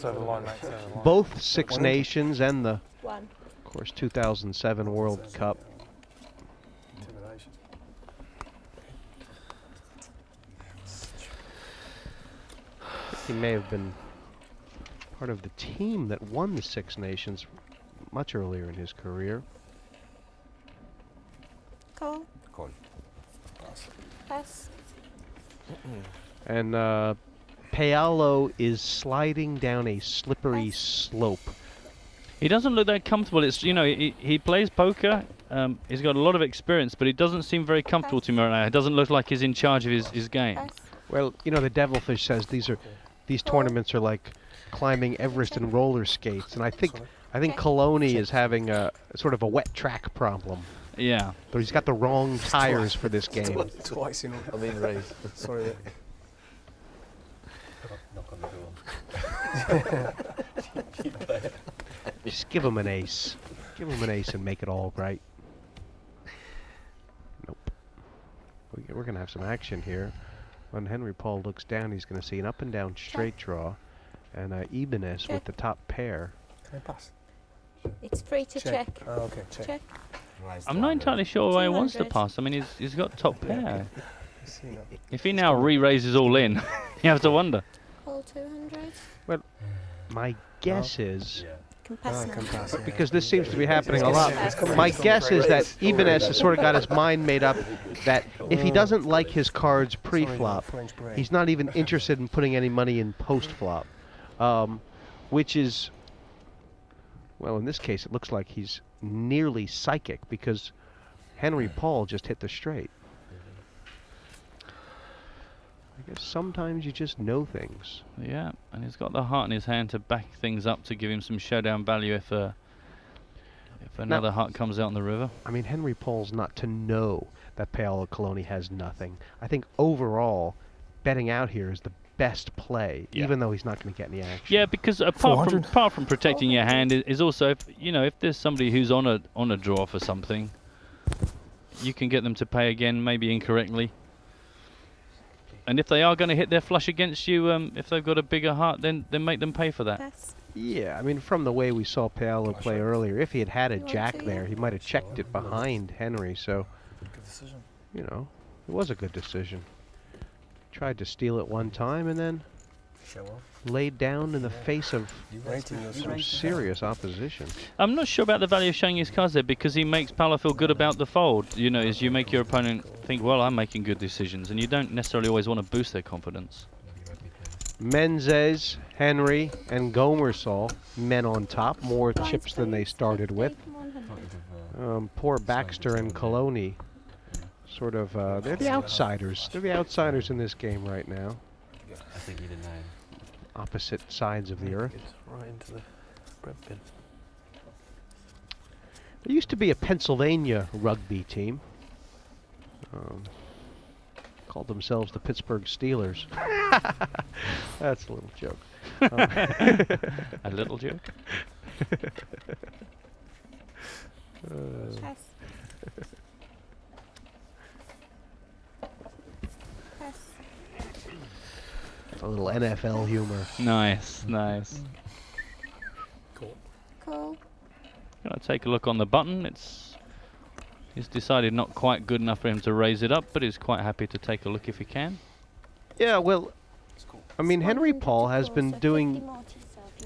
both Six Nations and the, of course, 2007 World Cup. He may have been part of the team that won the Six Nations much earlier in his career. Call. Call. Pass. And Paolo is sliding down a slippery slope. He doesn't look that comfortable. It's he plays poker. He's got a lot of experience, but he doesn't seem very comfortable to me right now. It doesn't look like he's in charge of his game. Well, the Devilfish says these tournaments are like climbing Everest in roller skates, and I think Coloni is having a sort of a wet track problem. Yeah. But he's got the wrong tires for this game. Twice, I've been raised. Sorry. Knock on the door. Just give him an ace. Give him an ace and make it all right. Nope. We're going to have some action here. When Henry Paul looks down, he's going to see an up and down straight draw, and Ibanez with the top pair. Can I pass? It's free to check. Oh, okay, check. I'm not entirely sure why he wants to 200. pass. I mean, he's got top pair. If he now re-raises all in, you have to wonder. Call 200. Well, my guess is, Can pass now. because this seems to be happening a lot, my guess is that Ibanez has sort of got his mind made up that if he doesn't like his cards pre-flop, he's not even interested in putting any money in post-flop, which is, well, in this case, it looks like he's nearly psychic because Henry Paul just hit the straight. I guess sometimes you just know things. Yeah, and he's got the heart in his hand to back things up to give him some showdown value if another heart comes out on the river. I mean, Henry Paul's not to know that Paulo Cologne has nothing. I think overall, betting out here is the best play, even though he's not going to get any action. Yeah, because apart from protecting your hand is also if there's somebody who's on a draw for something, you can get them to pay again, maybe incorrectly. And if they are going to hit their flush against you, if they've got a bigger heart, then make them pay for that. Pass. Yeah, I mean, from the way we saw Paolo play earlier, if he had had a jack there, he might have checked it behind Henry. So, it was a good decision. Tried to steal it one time and then laid down in the face of some serious opposition. I'm not sure about the value of showing his cards there because he makes Paolo feel good about the fold. As you make your opponent think, well, I'm making good decisions, and you don't necessarily always want to boost their confidence. Menzies, Henry, and Gomarsall, men on top, more chips than they started with. Poor Baxter and Coloni, sort of, they're the outsiders. They're the outsiders in this game right now. I think you didn't know. Opposite sides of the earth. Right into the bread bin. There used to be a Pennsylvania rugby team. Called themselves the Pittsburgh Steelers. That's a little joke. A little joke? Pass. Pass. A little NFL humor. Nice. Call. Gonna take a look on the button. He's decided not quite good enough for him to raise it up, but he's quite happy to take a look if he can. Yeah, well, I mean, Henry Paul has been doing.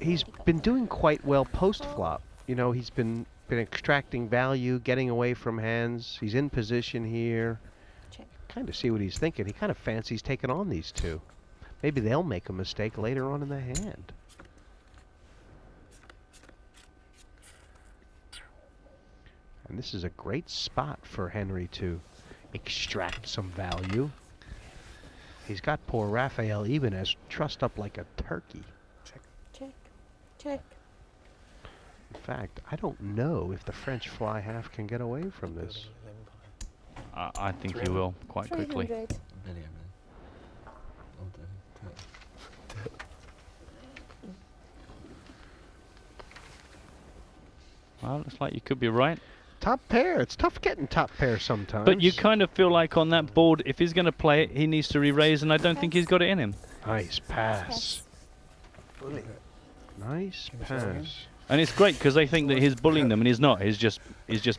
He's been doing quite well post flop. He's been extracting value, getting away from hands. He's in position here. Kind of see what he's thinking. He kind of fancies taking on these two. Maybe they'll make a mistake later on in the hand. And this is a great spot for Henry to extract some value. He's got poor Raphael Ibanez trussed up like a turkey. Check. In fact, I don't know if the French fly half can get away from this. I think he will quite quickly. 300. Well, looks like you could be right. Top pair. It's tough getting top pair sometimes. But you kind of feel like on that board, if he's going to play it, he needs to re-raise, and I don't think he's got it in him. Nice pass. Nice pass. And it's great because they think that he's bullying them, and he's not. He's just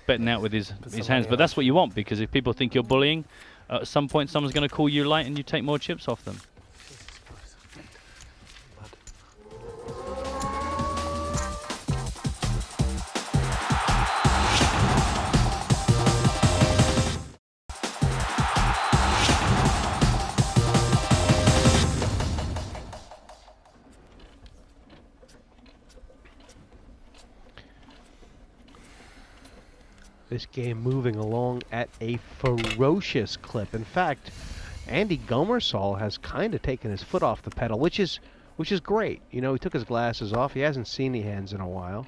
betting out with his hands. But that's what you want, because if people think you're bullying, at some point someone's going to call you light and you take more chips off them. This game moving along at a ferocious clip. In fact, Andy Gomarsall has kind of taken his foot off the pedal, which is great. You know, he took his glasses off. He hasn't seen the hands in a while.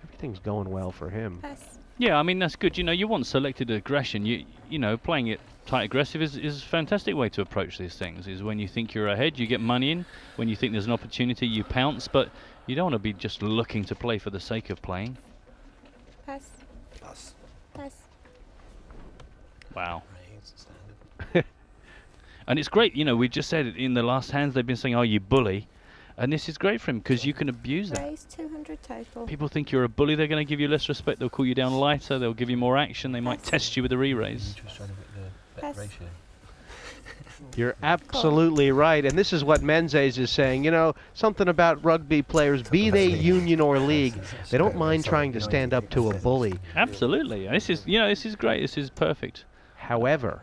Everything's going well for him. Pass. Yeah, I mean, that's good. You know, you want selected aggression. You know, playing it tight aggressive is a fantastic way to approach these things. Is when you think you're ahead, you get money in. When you think there's an opportunity, you pounce. But you don't want to be just looking to play for the sake of playing. Pass. Pass. Wow. And it's great, you know, we just said it in the last hands, they've been saying, oh, you bully. And this is great for him, because you can abuse that. Raise 200 total. People think you're a bully, they're going to give you less respect, they'll call you down lighter, they'll give you more action, they might test you with a re-raise. Pass. You're absolutely right, and this is what Menzies is saying. You know, something about rugby players, be they union or league, they don't mind trying to stand up to a bully. Absolutely. This is, you know, this is great. This is perfect. However,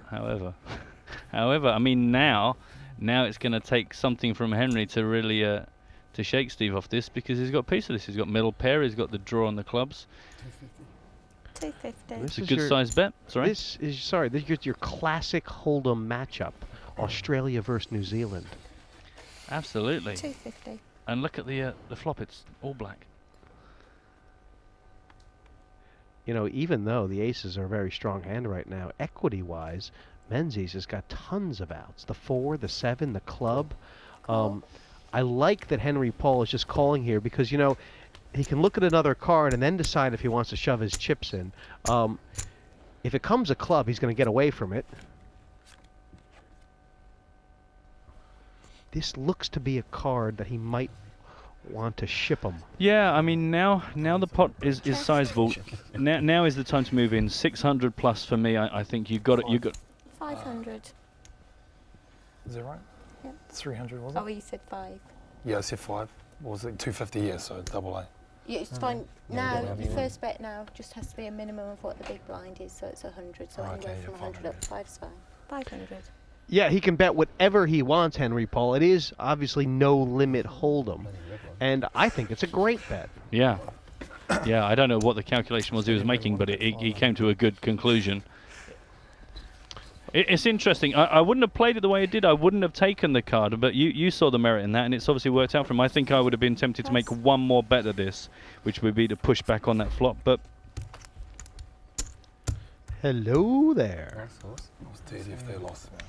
I mean, now it's going to take something from Henry to really to shake Steve off this, because he's got a piece of this. He's got middle pair. He's got the draw on the clubs. 250. It's a good size bet. Sorry. This is your classic holdem matchup. Australia versus New Zealand. Absolutely. 250. And look at the flop. It's all black. You know, even though the aces are a very strong hand right now, equity-wise, Menzies has got tons of outs. The 4, the 7, the club. I like that Henry Paul is just calling here, because, you know, he can look at another card and then decide if he wants to shove his chips in. If it comes a club, he's going to get away from it. This looks to be a card that he might want to ship him. Yeah, I mean, now the pot is sizable. Now is the time to move in. 600 plus for me. I think you've got it. You got 500. Is that right? Yep. 300 was it? Oh, you said 5. Yeah, I said 5. What was it? 250, yeah, so double A. Yeah, it's fine. Now, your first bet now just has to be a minimum of what the big blind is, so it's 100. So anywhere from 100 up to 5 is fine. 500. Yeah, he can bet whatever he wants, Henry Paul. It is obviously no limit hold'em, and I think it's a great bet. Yeah. Yeah, I don't know what the calculation was he was making, but he came to a good conclusion. It's interesting. I wouldn't have played it the way it did. I wouldn't have taken the card, but you saw the merit in that, and it's obviously worked out for him. I think I would have been tempted to make one more bet of this, which would be to push back on that flop, but... Hello there. I was dirty if they lost, man.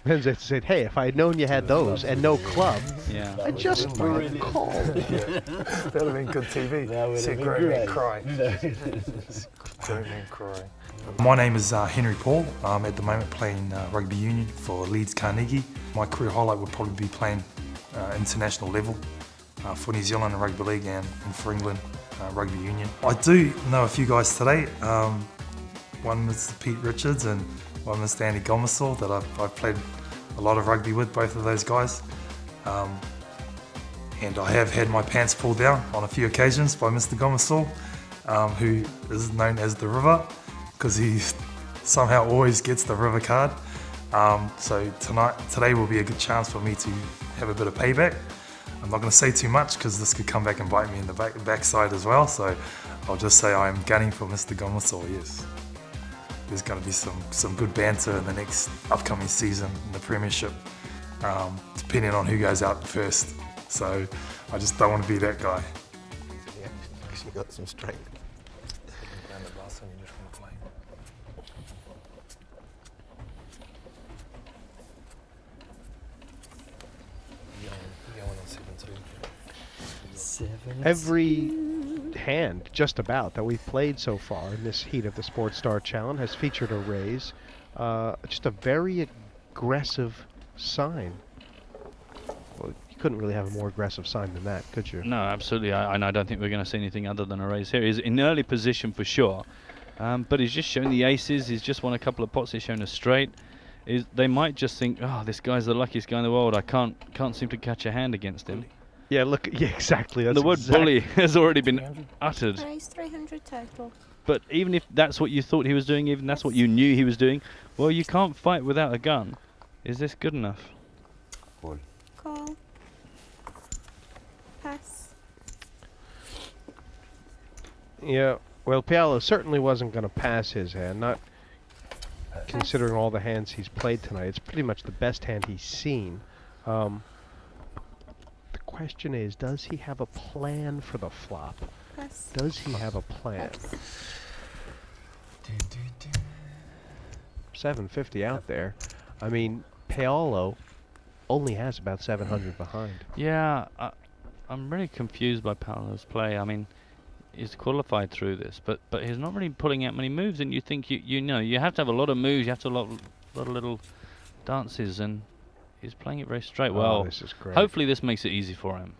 Menzies said, hey, if I had known you had those and no club, yeah, I just would have called. That would have been good TV. See a grown man cry. Grown man cry. My name is Henry Paul. I'm at the moment playing rugby union for Leeds Carnegie. My career highlight would probably be playing international level for New Zealand Rugby League and for England Rugby Union. I do know a few guys today. One Mr. Pete Richards and one Mr. Andy Gomarsall that I've played a lot of rugby with, both of those guys. And I have had my pants pulled down on a few occasions by Mr. Gomarsall, who is known as the River, because he somehow always gets the River card. So today will be a good chance for me to have a bit of payback. I'm not going to say too much because this could come back and bite me in the backside as well. So I'll just say I'm gunning for Mr. Gomarsall, yes. There's going to be some good banter in the next upcoming season in the Premiership, depending on who goes out first. So I just don't want to be that guy. actually got some strength. Down the bus and you just want to play. Going on 7-2. Every hand, just about, that we've played so far in this heat of the Sports Star Challenge has featured a raise. Just a very aggressive sign. Well, you couldn't really have a more aggressive sign than that, could you? No, absolutely. And I don't think we're going to see anything other than a raise here. He's in early position for sure, but he's just shown the aces. He's just won a couple of pots. He's shown a straight. They might just think, oh, this guy's the luckiest guy in the world. I can't seem to catch a hand against him. Yeah, look, yeah, exactly. That's the word bully has already been uttered. Raise 300 total. But even if that's what you thought he was doing, even that's what you knew he was doing, well, you can't fight without a gun. Is this good enough? Call. Call. Pass. Yeah, well, Paolo certainly wasn't going to pass his hand, not considering all the hands he's played tonight. It's pretty much the best hand he's seen. The question is, does he have a plan for the flop? Pass. Does he have a plan? 750 out there. I mean, Paolo only has about 700 behind. Yeah, I'm really confused by Paolo's play. I mean, he's qualified through this, but he's not really pulling out many moves. And you think you know you have to have a lot of moves. You have to have a lot of little dances, and he's playing it very straight. Well, this is great. Hopefully this makes it easy for him.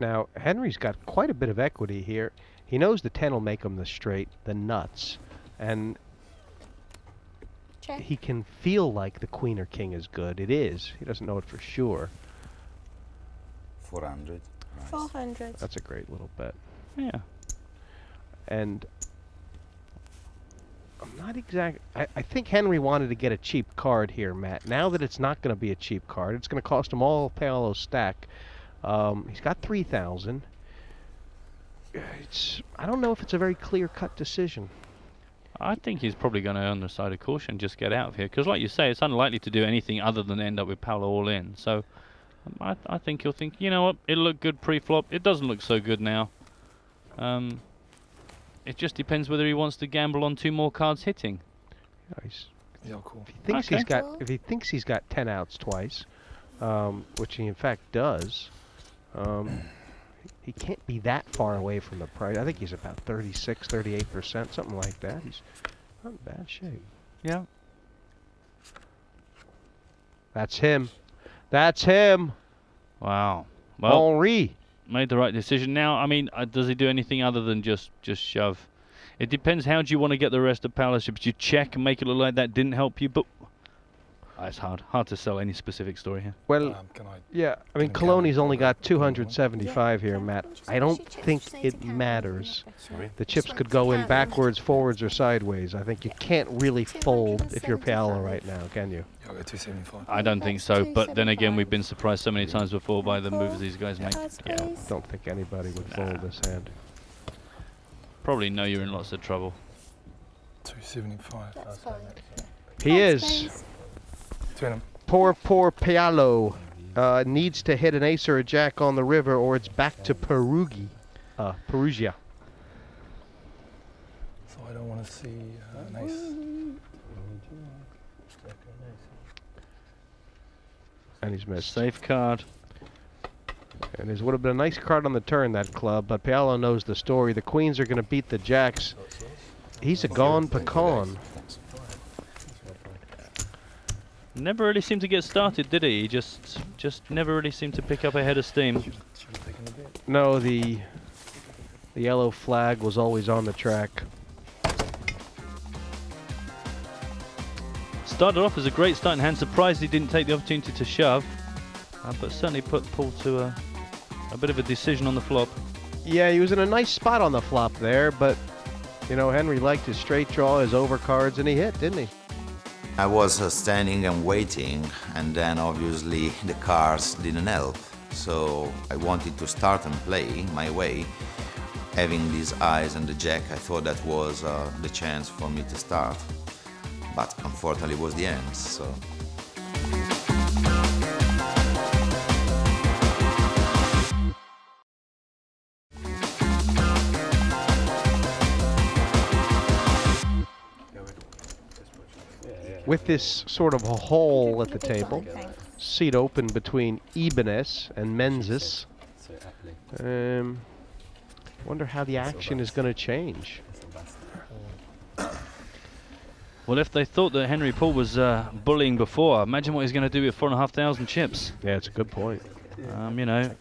Now, Henry's got quite a bit of equity here. He knows the 10 will make him the straight, the nuts, and Check. he can feel like the queen or king is good. It is. He doesn't know it for sure. 400. Nice. 400. That's a great little bet. Yeah. And I'm not exact. I think Henry wanted to get a cheap card here, Matt. Now that it's not going to be a cheap card, it's going to cost him all Paolo's stack. He's got 3,000. I don't know if it's a very clear-cut decision. I think he's probably going to err on the side of caution, just get out of here. Because like you say, it's unlikely to do anything other than end up with Paolo all in. So I think he'll think, you know what, it'll look good pre-flop. It doesn't look so good now. It just depends whether he wants to gamble on 2 more cards hitting. Nice. Yeah, cool. If he thinks he's got 10 outs twice, which he in fact does, he can't be that far away from the price. I think he's about 36, 38%, something like that. He's not in bad shape. Yeah. That's him. That's him. Wow. Well, Henri made the right decision. Now, I mean, does he do anything other than just shove? It depends. How do you want to get the rest of Paolo's chips? You check and make it look like that didn't help you, but it's hard to sell any specific story here. Well, yeah, I mean, Coloni's only got 275 here, Matt. I don't think it matters. The chips could go in backwards, forwards, or sideways. I think you can't really fold if you're Paolo right now, can you? Yeah, I got 275. I don't think so, but then again, we've been surprised so many times before by the moves these guys make. Yeah, don't think anybody would fold this hand. Probably know you're in lots of trouble. 275. That's fine. He is. Poor Paolo needs to hit an ace or a jack on the river, or it's back to Perugia. So I don't want to see an ace. And he's missed. Safe card. And it would have been a nice card on the turn, that club, but Paolo knows the story. The queens are going to beat the jacks. He's a gone pecan. Never really seemed to get started, did he? He just never really seemed to pick up a head of steam. No, the yellow flag was always on the track. Started off as a great starting hand. Surprised he didn't take the opportunity to shove, but certainly put Paul to a bit of a decision on the flop. Yeah, he was in a nice spot on the flop there, but you know, Henry liked his straight draw, his overcards, and he hit, didn't he? I was standing and waiting, and then obviously the cards didn't help. So I wanted to start and play my way. Having these eyes and the jack, I thought that was the chance for me to start. But unfortunately it was the end, so... with this sort of a hole at the table, seat open between Ibanez and Menzies. Wonder how the action is going to change. Well, if they thought that Henry Paul was bullying before, imagine what he's going to do with 4,500 chips. Yeah, it's a good point. You know.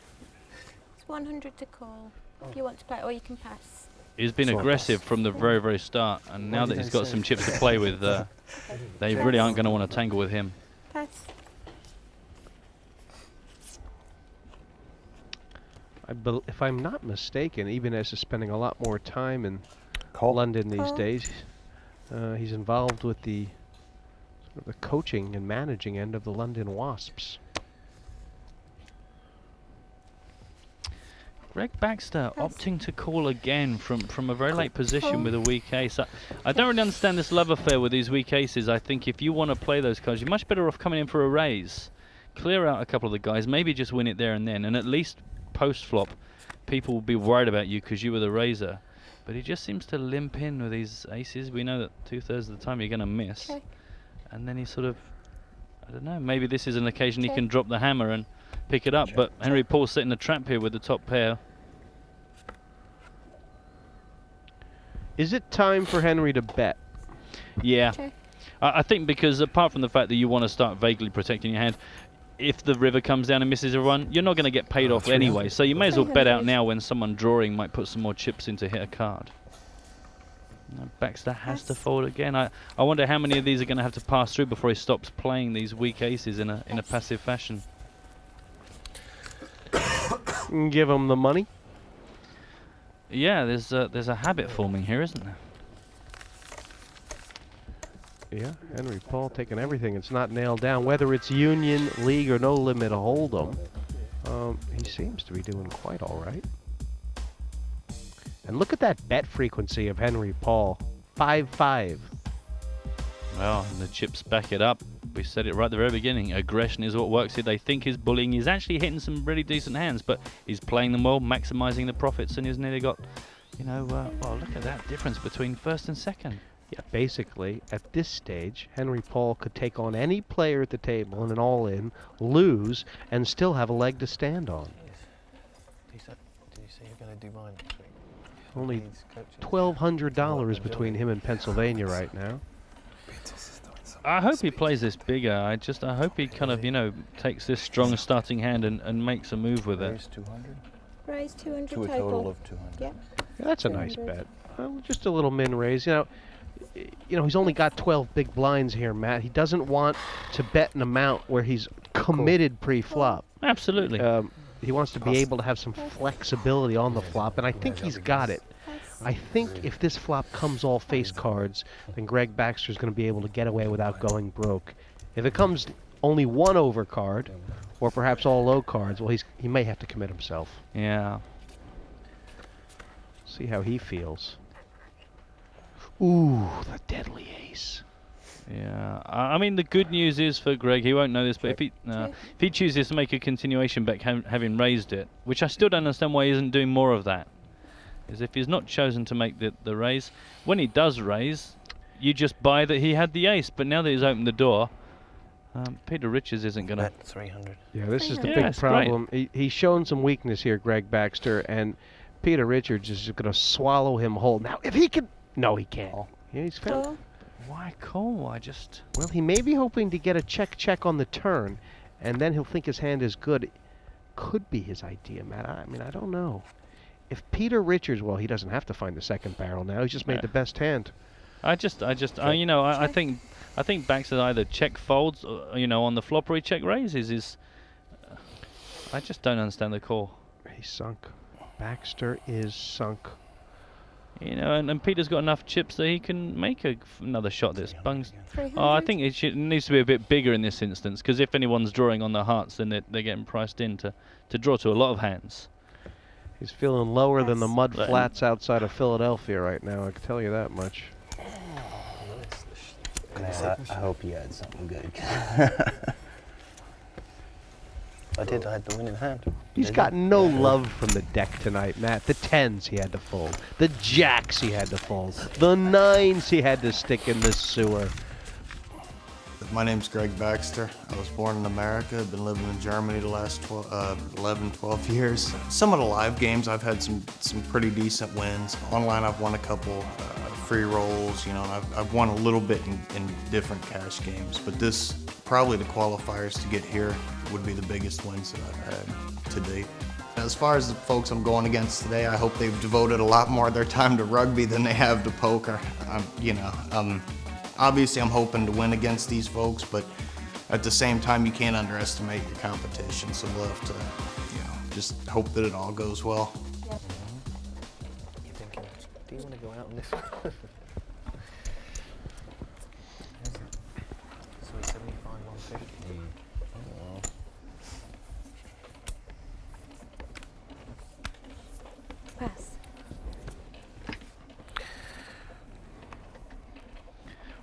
It's 100 to call. If you want to play, or you can pass. He's been aggressive from the very, very start, and now that he's got some chips to play with, they really aren't going to want to tangle with him. Pass. If I'm not mistaken, Ibanez is spending a lot more time in London these days. He's involved with the coaching and managing end of the London Wasps. Greg Baxter opting to call again from a very late position with a weak ace. I don't really understand this love affair with these weak aces. I think if you want to play those cards, you're much better off coming in for a raise. Clear out a couple of the guys, maybe just win it there and then, and at least post-flop, people will be worried about you because you were the raiser. But he just seems to limp in with these aces. We know that 2/3 of the time you're going to miss. And then he sort of, I don't know, maybe this is an occasion he can drop the hammer and pick it up. But Henry Paul's setting a trap here with the top pair. Is it time for Henry to bet? Yeah. I think because apart from the fact that you want to start vaguely protecting your hand, if the river comes down and misses a run, you're not going to get paid off anyway. So you may as well bet out now when someone drawing might put some more chips in to hit a card. Now Baxter has to fold again. I wonder how many of these are going to have to pass through before he stops playing these weak aces in a passive fashion. Give him the money. Yeah, there's a habit forming here, isn't there? Yeah, Henry Paul taking everything. It's not nailed down. Whether it's union, league, or no limit hold'em, he seems to be doing quite all right. And look at that bet frequency of Henry Paul. 5-5. Well, and the chips back it up. We said it right at the very beginning. Aggression is what works here. They think he's bullying. He's actually hitting some really decent hands, but he's playing them well, maximising the profits, and he's nearly got, you know, well, look at that difference between first and second. Yeah, basically, at this stage, Henry Paul could take on any player at the table in an all-in, lose, and still have a leg to stand on. Did you say you're going to do mine next week? Only $1,200 between him and Pennsylvania right now. I hope he plays this bigger. I hope he kind of, you know, takes this strong starting hand and makes a move with it. Raise 200. Raise 200 To a total of 200. Yeah. Yeah, that's a nice bet. Well, just a little min raise. You know, he's only got 12 big blinds here, Matt. He doesn't want to bet an amount where he's committed pre-flop. Absolutely. He wants to be able to have some flexibility on the flop, and I think he's got it. I think if this flop comes all face cards, then Greg Baxter's going to be able to get away without going broke. If it comes only one over card, or perhaps all low cards, well, he may have to commit himself. Yeah. See how he feels. Ooh, the deadly ace. Yeah, I mean the good news is for Greg, he won't know this, but if he chooses to make a continuation bet having raised it, which I still don't understand why he isn't doing more of that, is if he's not chosen to make the raise, when he does raise, you just buy that he had the ace, but now that he's opened the door, Peter Richards isn't going to... 300. Yeah, this is the big problem. He's shown some weakness here, Greg Baxter, and Peter Richards is going to swallow him whole. Now, if he can... No, he can't. Yeah, he's failed. Why call? Well, he may be hoping to get a check on the turn, and then he'll think his hand is good. Could be his idea, Matt. I mean, I don't know. If Peter Richards, well, he doesn't have to find the second barrel now. He's just made the best hand. I think Baxter either check folds, or, you know, on the flop, or he check raises. I just don't understand the call. He's sunk. Baxter is sunk. You know, and Peter's got enough chips that he can make another shot that's bungs. Oh, I think it needs to be a bit bigger in this instance, because if anyone's drawing on the hearts, then they're getting priced in to draw to a lot of hands. He's feeling lower than the mud flats outside of Philadelphia right now, I can tell you that much. I hope he had something good. I had the winning hand. He's got no love from the deck tonight, Matt. The 10s he had to fold. The jacks he had to fold. The 9s he had to stick in the sewer. My name's Greg Baxter. I was born in America. I've been living in Germany the last 11, 12 years. Some of the live games, I've had some pretty decent wins. Online, I've won a couple free rolls, you know, and I've won a little bit in different cash games. But this, probably the qualifiers to get here would be the biggest wins that I've had to date. As far as the folks I'm going against today, I hope they've devoted a lot more of their time to rugby than they have to poker. Obviously, I'm hoping to win against these folks, but at the same time, you can't underestimate your competition. So we'll have to, just hope that it all goes well. You're thinking, do you want to go out on this one? So 75, 150. Pass.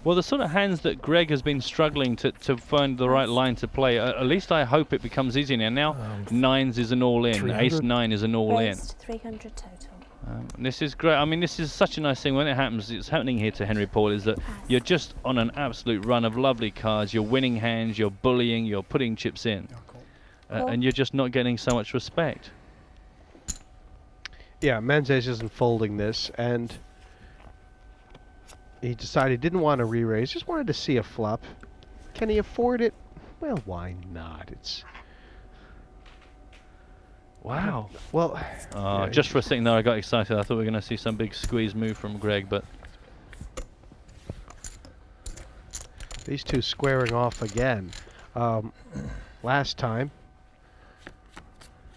Well, the sort of hands that Greg has been struggling to find the right line to play, at least I hope it becomes easier now. Now, nines is an all-in, ace-9 is an all-in. 300 total. This is great. I mean, this is such a nice thing when it happens. It's happening here to Henry Paul, is that you're just on an absolute run of lovely cards. You're winning hands, you're bullying, you're putting chips in. And you're just not getting so much respect. Yeah, Menzies isn't folding this, and he decided he didn't want to re-raise, just wanted to see a flop. Can he afford it? Well, why not? It's... Wow. Well... yeah, just for a second there I got excited. I thought we were going to see some big squeeze move from Greg, but... These two squaring off again. Last time,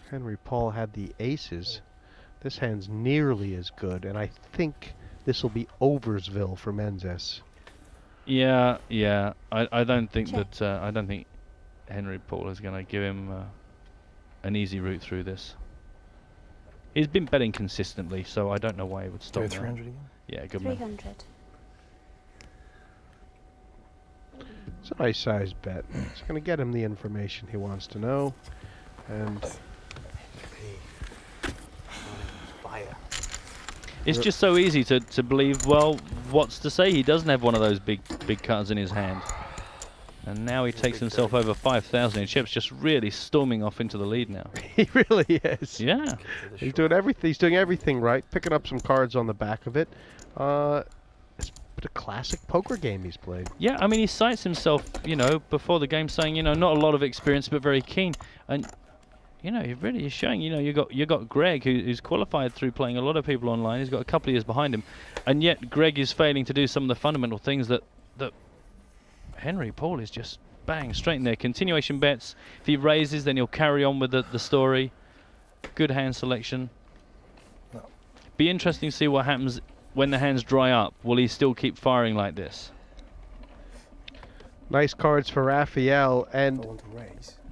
Henry Paul had the aces. This hand's nearly as good, and I think this will be Oversville for Menzies. Yeah. I don't think that I don't think Henry Paul is going to give him an easy route through this. He's been betting consistently, so I don't know why he would stop. 300 again? Yeah, good 300. man. It's a nice sized bet. It's going to get him the information he wants to know, and It's just so easy to believe, well, what's to say he doesn't have one of those big cards in his hand. And now he takes himself over 5,000 in chips, just really storming off into the lead now. He really is. Yeah. He's doing everything. He's doing everything right. Picking up some cards on the back of it. It's a classic poker game he's played. Yeah, I mean, he cites himself, before the game, saying, not a lot of experience, but very keen. And you're showing, you got Greg, who's qualified through playing a lot of people online. He's got a couple of years behind him, and yet Greg is failing to do some of the fundamental things that Henry Paul is just bang straight in there. Continuation bets. If he raises, then he'll carry on with the story. Good hand selection. Be interesting to see what happens when the hands dry up. Will he still keep firing like this? Nice cards for Raphael, and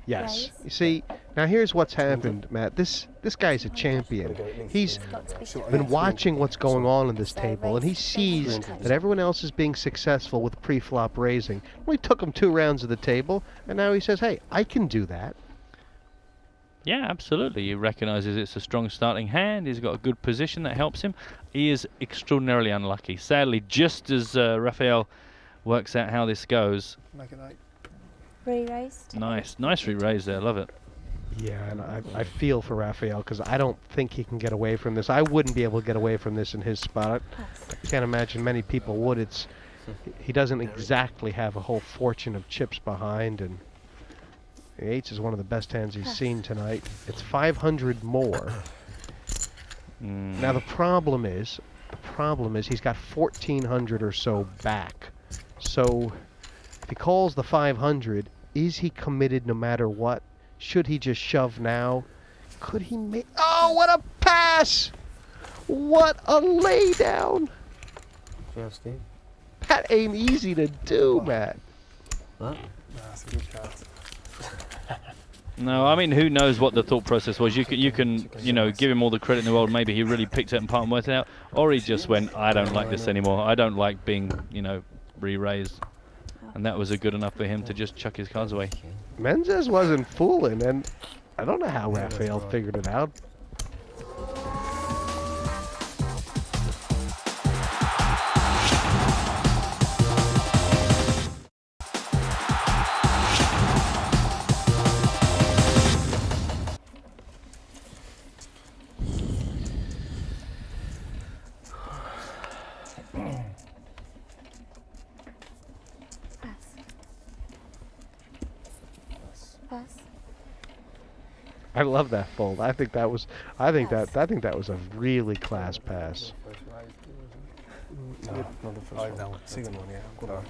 yes, you see, now here's what's happened, Matt. This guy's a champion. He's been watching what's going on in this table, and he sees that everyone else is being successful with pre-flop raising. Well, he took him 2 rounds of the table, and now he says, hey, I can do that. Yeah, absolutely. He recognizes it's a strong starting hand. He's got a good position that helps him. He is extraordinarily unlucky. Sadly, just as Raphael works out how this goes. Make it 8. Re-raised. Nice re-raise there. Love it. Yeah, and I feel for Raphael because I don't think he can get away from this. I wouldn't be able to get away from this in his spot. I can't imagine many people would. He doesn't exactly have a whole fortune of chips behind, and the 8s is one of the best hands he's seen tonight. It's 500 more. Now the problem is he's got 1,400 or so back. So if he calls the 500, is he committed no matter what? Should he just shove now? Could he make... Oh, what a pass! What a laydown! Yeah, Steve. That ain't easy to do, Matt. What? That's a good card. No, I mean, who knows what the thought process was? You can give him all the credit in the world. Maybe he really picked it apart and worked it out, or he just went, I don't like this anymore. I don't like being, re-raised. And that was good enough for him to just chuck his cards away. Menzies wasn't fooling, and I don't know how Raphael figured it out. I love that fold. I think that was a really class pass. No, not the first one. Second one, yeah.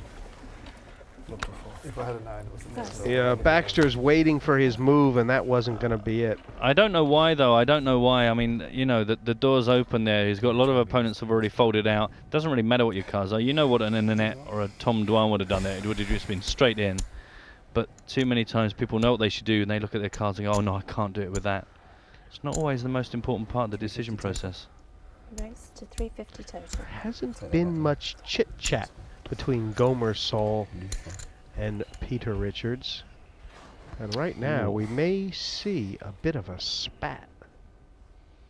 Not before. If I had known, it was the next one. Yeah, Baxter's waiting for his move, and that wasn't going to be it. I don't know why, though. I don't know why. I mean, you know, the door's open there. He's got a lot of opponents have already folded out. Doesn't really matter what your cards are. You know what an Annette or a Tom Dwan would have done there. It would have just been straight in. But too many times people know what they should do, and they look at their cards and go, oh, no, I can't do it with that. It's not always the most important part of the decision process. Race to 350 total. There hasn't been much chit-chat between Gomarsall and Peter Richards. And right now, we may see a bit of a spat.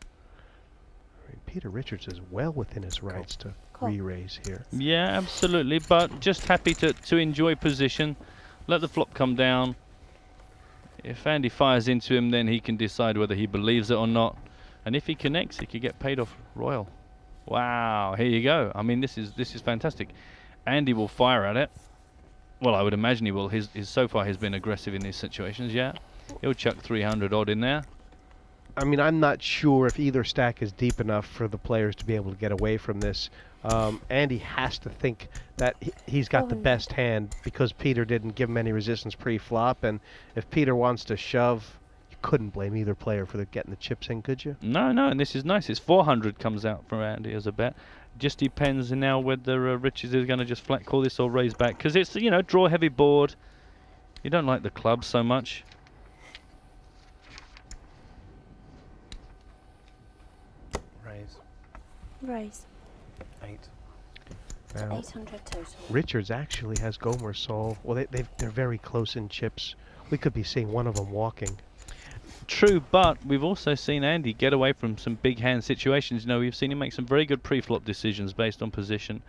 I mean, Peter Richards is well within his rights to re-raise here. Yeah, absolutely. But just happy to enjoy position. Let the flop come down. If Andy fires into him, then he can decide whether he believes it or not. And if he connects, he could get paid off royal. Wow, here you go. I mean, this is fantastic. Andy will fire at it. Well, I would imagine he will. His so far he's been aggressive in these situations. Yeah, he'll chuck 300 odd in there. I mean, I'm not sure if either stack is deep enough for the players to be able to get away from this. Andy has to think that he's got the best hand because Peter didn't give him any resistance pre-flop, and if Peter wants to shove, you couldn't blame either player for getting the chips in, could you? No, and this is nice. It's 400 comes out from Andy as a bet. Just depends now whether Richards is going to just flat call this or raise back, because it's, you know, draw heavy board. You don't like the clubs so much. Raise. 8. Now, 800 total. Richards actually has Gomarsall. Well, they're very close in chips. We could be seeing one of them walking. True, but we've also seen Andy get away from some big hand situations. You know, we've seen him make some very good pre-flop decisions based on position.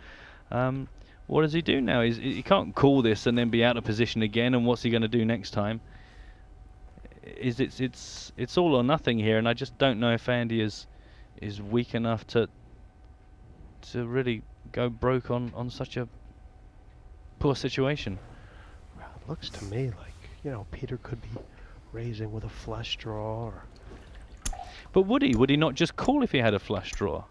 What does he do now? He can't call this and then be out of position again. And what's he going to do next time? It's all or nothing here, and I just don't know if Andy is weak enough to really go broke on such a poor situation. Well, it looks to me like, you know, Peter could be raising with a flush draw. Or but would he not just call if he had a flush draw?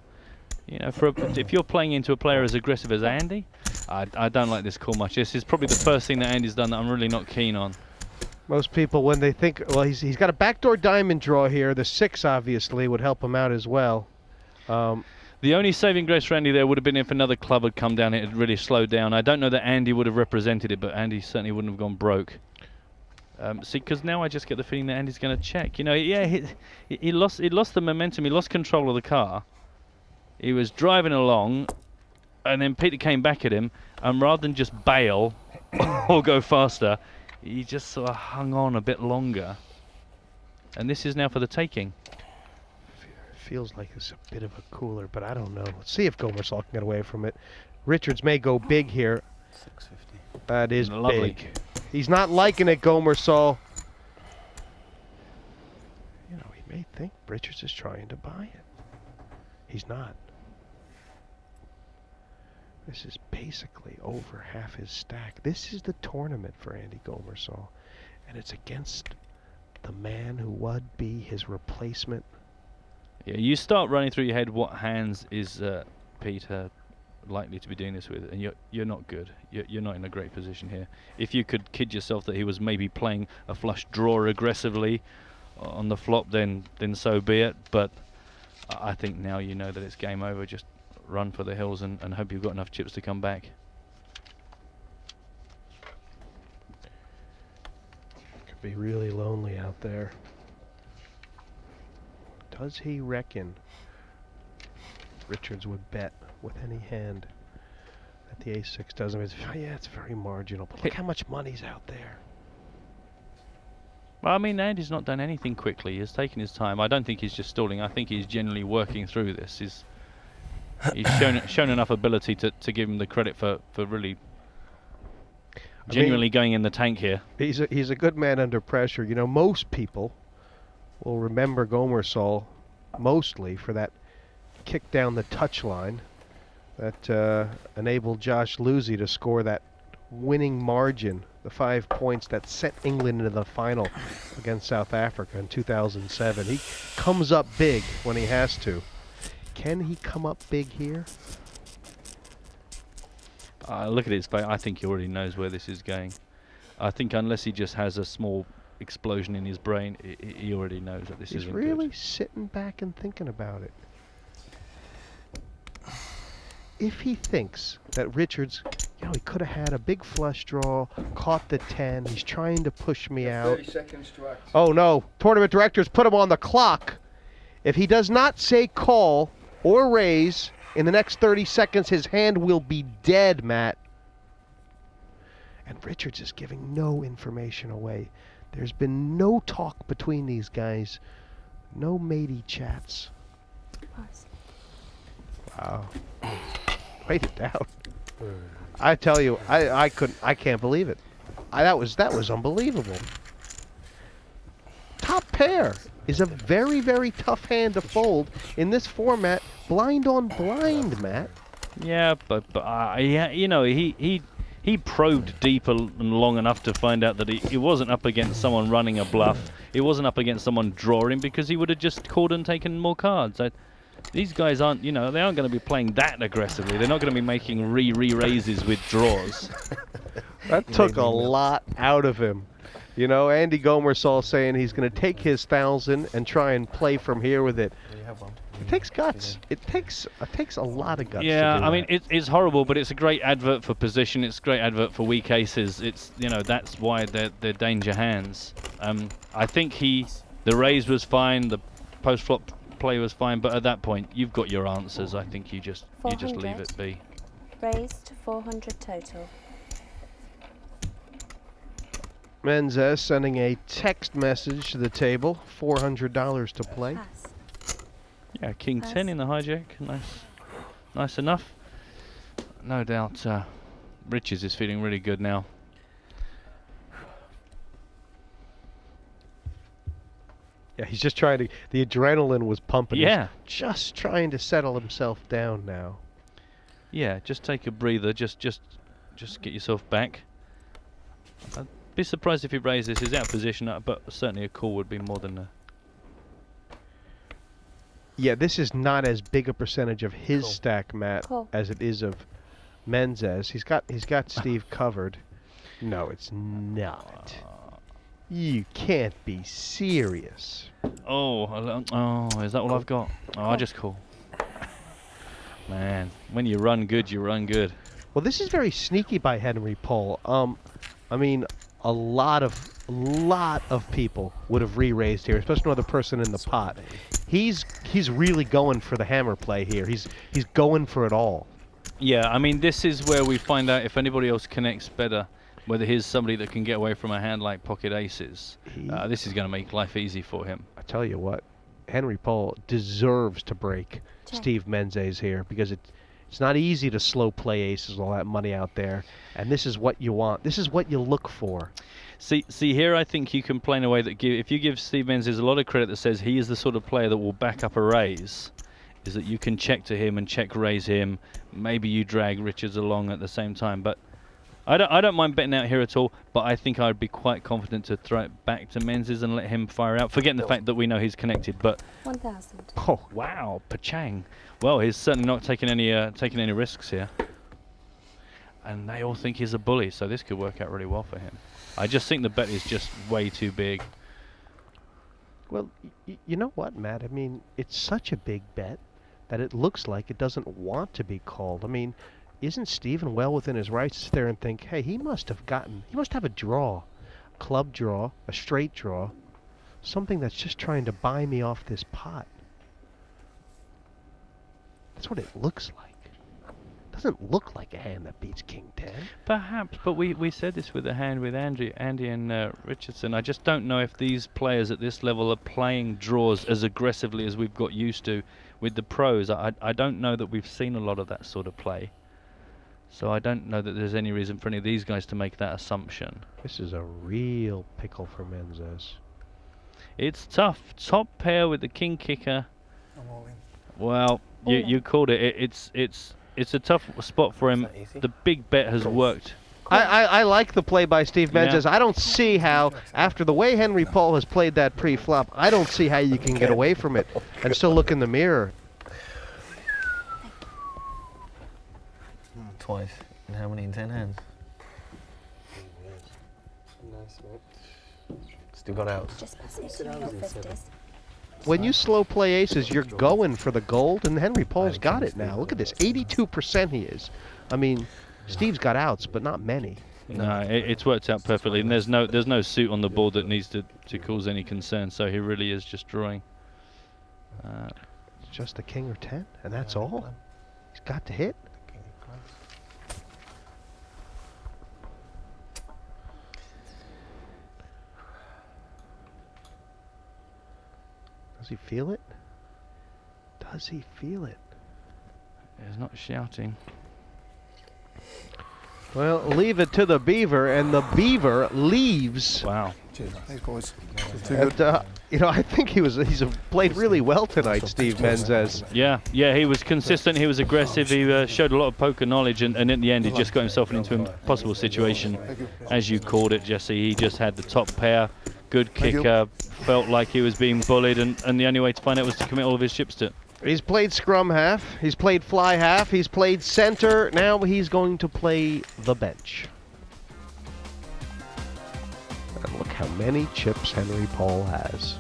You know, if you're playing into a player as aggressive as Andy, I don't like this call much. This is probably the first thing that Andy's done that I'm really not keen on. Most people, when they think, well, he's got a backdoor diamond draw here. The 6 obviously would help him out as well. The only saving grace for Andy there would have been if another club had come down, it had really slowed down. I don't know that Andy would have represented it, but Andy certainly wouldn't have gone broke. See, because now I just get the feeling that Andy's going to check. You know, yeah, he lost the momentum. He lost control of the car. He was driving along, and then Peter came back at him, and rather than just bail or go faster, he just sort of hung on a bit longer. And this is now for the taking. Feels like it's a bit of a cooler, but I don't know. Let's see if Gomarsall can get away from it. Richards may go big here. 650. That is lovely. Big. He's not liking it, Gomarsall. You know, he may think Richards is trying to buy it. He's not. This is basically over half his stack. This is the tournament for Andy Gomarsall, and it's against the man who would be his replacement. Yeah, you start running through your head what hands is Peter likely to be doing this with, and you're not good. You're not in a great position here. If you could kid yourself that he was maybe playing a flush draw aggressively on the flop, then so be it. But I think now you know that it's game over. Just run for the hills and hope you've got enough chips to come back. Could be really lonely out there. Does he reckon Richards would bet with any hand that the ace-6 doesn't? Yeah, it's very marginal, but look how much money's out there. Well, I mean, Andy's not done anything quickly. He's taken his time. I don't think he's just stalling. I think he's generally working through this. He's shown enough ability to give him the credit for really genuinely going in the tank here. He's a good man under pressure. You know, most people will remember Gomarsall mostly for that kick down the touchline that enabled Josh Luzzi to score that winning margin The 5 points that sent England into the final against South Africa in 2007. He comes up big when he has to. Can he come up big here? Look at his face. I think he already knows where this is going. I think unless he just has a small explosion in his brain, he already knows that this isn't good. He's really sitting back and thinking about it. If he thinks that Richards, he could have had a big flush draw, caught the 10, he's trying to push me out. 30 seconds to act. Oh no, tournament directors put him on the clock. If he does not say call or raise in the next 30 seconds, his hand will be dead, Matt. And Richards is giving no information away. There's been no talk between these guys. No matey chats. Wow. Wait it down. I tell you, I can't believe it. That was unbelievable. Top pair is a very, very tough hand to fold in this format. Blind on blind, Matt. Yeah, but yeah, he probed deep and long enough to find out that he wasn't up against someone running a bluff. He wasn't up against someone drawing, because he would have just called and taken more cards. These guys aren't, they aren't going to be playing that aggressively. They're not going to be making re-raises with draws. That took a lot out of him. Andy Gomarsall saying he's going to take his 1,000 and try and play from here with it. It takes guts. It takes a lot of guts. Yeah, to do I mean, that. it's horrible, but it's a great advert for position. It's a great advert for weak aces. It's, that's why they're danger hands. I think the raise was fine, the post-flop play was fine, but at that point, you've got your answers. I think you just leave it be. Raised to 400 total. Menzies sending a text message to the table. $400 to play. Pass. Yeah, King 10 in the hijack. Nice enough. No doubt Richards is feeling really good now. Yeah, he's just trying to... The adrenaline was pumping. Yeah. He's just trying to settle himself down now. Yeah, just take a breather. Just get yourself back. I'd be surprised if he raises. He's out of position, but certainly a call would be more than a... Yeah, this is not as big a percentage of his stack, Matt, as it is of Menzies. He's got Steve covered. No, it's not. You can't be serious. Oh, is that all I've got? Oh, I just call. Man, when you run good, you run good. Well, this is very sneaky by Henry Paul. I mean, a lot of people would have re-raised here, especially another person in the pot. He's really going for the hammer play here. He's going for it all. Yeah, I mean, this is where we find out if anybody else connects better, whether he's somebody that can get away from a hand like pocket aces. This is going to make life easy for him. I tell you what, Henry Paul deserves to break Steve Menzies here, because it's not easy to slow play aces with all that money out there, and this is what you want. This is what you look for. See here, I think you can play in a way that if you give Steve Menzies a lot of credit that says he is the sort of player that will back up a raise, is that you can check to him and check raise him. Maybe you drag Richards along at the same time, but I don't mind betting out here at all, but I think I'd be quite confident to throw it back to Menzies and let him fire out, forgetting the fact that we know he's connected. But 1,000. Oh wow, Pachang. Well, he's certainly not taking any risks here, and they all think he's a bully, so this could work out really well for him. I just think the bet is just way too big. Well, you know what, Matt? I mean, it's such a big bet that it looks like it doesn't want to be called. I mean, isn't Steven well within his rights to sit there and think, hey, he must have a draw, a club draw, a straight draw, something that's just trying to buy me off this pot. That's what it looks like. It doesn't look like a hand that beats King 10. Perhaps, but we said this with a hand with Andy and Richardson. I just don't know if these players at this level are playing draws as aggressively as we've got used to with the pros. I don't know that we've seen a lot of that sort of play. So I don't know that there's any reason for any of these guys to make that assumption. This is a real pickle for Menzies. It's tough. Top pair with the king kicker. I'm all in. Well, you called it. It's a tough spot for him. The big bet has worked. I like the play by Steve Menzies. Yeah. I don't see how, after the way Henry Paul has played that pre-flop, I don't see how you can get away from it and still look in the mirror. Twice. And how many in 10 hands? Nice, mate. Still got outs. Just pass it to your 50s. When you slow play aces, you're going for the gold, and Henry Paul's got it now. Look at this, 82% he is. I mean, Steve's got outs, but not many. No, it's worked out perfectly, and there's no suit on the board that needs to cause any concern. So he really is just drawing. Just a king or 10, and that's all. He's got to hit. Does he feel it? Does he feel it? He's not shouting. Well, leave it to the Beaver, and the Beaver leaves. Wow. Cheers. Thanks, boys. And, you know, I think he's played really well tonight, Steve Menzies. Yeah, he was consistent. He was aggressive. He showed a lot of poker knowledge, and in the end, he just got himself into an impossible situation, as you called it, Jesse. He just had the top pair, good kicker, felt like he was being bullied, and the only way to find out was to commit all of his chips to it. He's played scrum half, he's played fly half, he's played center. Now he's going to play the bench. And look how many chips Henry Paul has.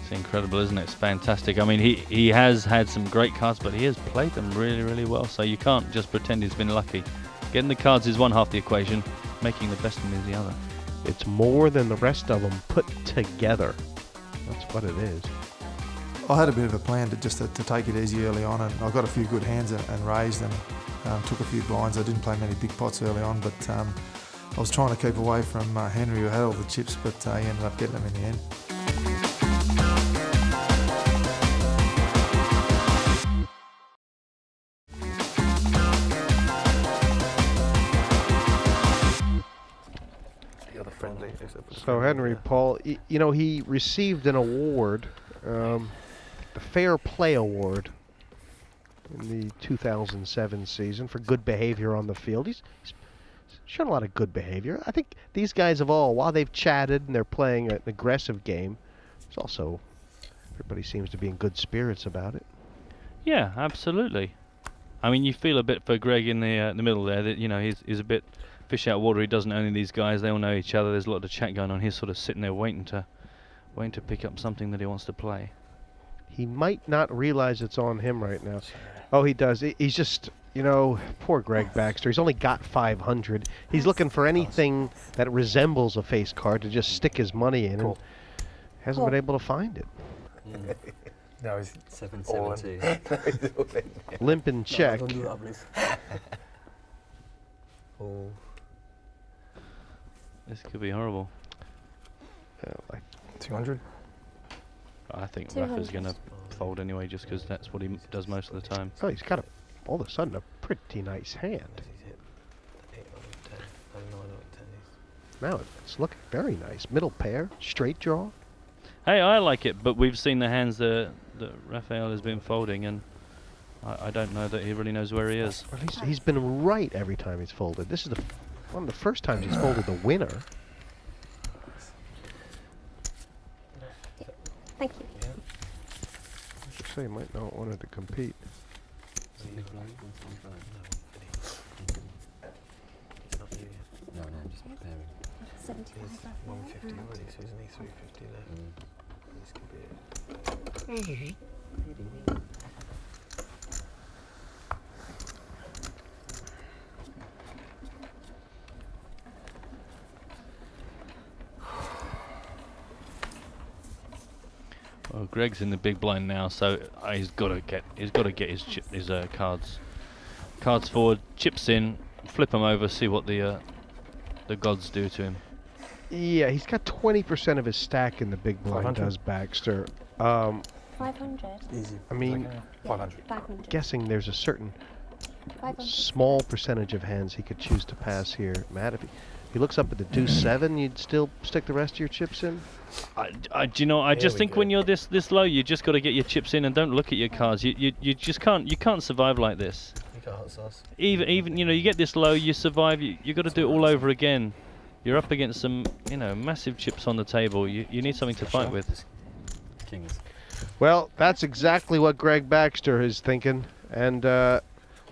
It's incredible, isn't it? It's fantastic. I mean, he has had some great cards, but he has played them really, really well. So you can't just pretend he's been lucky. Getting the cards is one half the equation. Making the best of them is the other. It's more than the rest of them put together. That's what it is. I had a bit of a plan to take it easy early on, and I got a few good hands and raised and took a few blinds. I didn't play many big pots early on, but I was trying to keep away from Henry, who had all the chips, but he ended up getting them in the end. So Henry Paul, you know, he received an award, the Fair Play Award, in the 2007 season for good behavior on the field. He's shown a lot of good behavior. I think these guys have all, while they've chatted and they're playing an aggressive game, it's also, everybody seems to be in good spirits about it. Yeah, absolutely. I mean, you feel a bit for Greg in the middle there. That, you know, he's a bit fish out of water. He doesn't know any of these guys. They all know each other. There's a lot of chat going on. He's sort of sitting there waiting to pick up something that he wants to play. He might not realize it's on him right now. Oh, he does. He's just, you know, poor Greg Baxter. He's only got 500. He's looking for anything that resembles a face card to just stick his money in, and hasn't been able to find it. No, he's 772. Limp and check. Don't do that, please. Oh. This could be horrible. Like 200. I think Rafa's going to fold anyway, just because that's what he does most of the time. Oh, he's got all of a sudden a pretty nice hand. Now it's looking very nice. Middle pair, straight draw. Hey, I like it, but we've seen the hands that Raphael has been folding, and I don't know that he really knows where he is. Well, he's been right every time he's folded. This is one of the first times he's folded the winner. Thank you. I should say, he might not want to compete. No, I'm just preparing. 75. 150 already, so isn't he 350 left? This could be it. Well, Greg's in the big blind now, so he's got to get his cards forward, chips in, flip them over, see what the gods do to him. Yeah, he's got 20% of his stack in the big blind. 500? Does Baxter? 500. Easy. I mean, 500. 500. guessing there's a certain 500. small percentage of hands he could choose to pass here. Matt, if he looks up at the deuce 7, you'd still stick the rest of your chips in? Do you know? I just think when you're this low, you just got to get your chips in and don't look at your cards. You just can't survive like this. Even you get this low, you survive. You got to do it all over again. You're up against some massive chips on the table. You need something to fight with. Kings. Well, that's exactly what Greg Baxter is thinking. And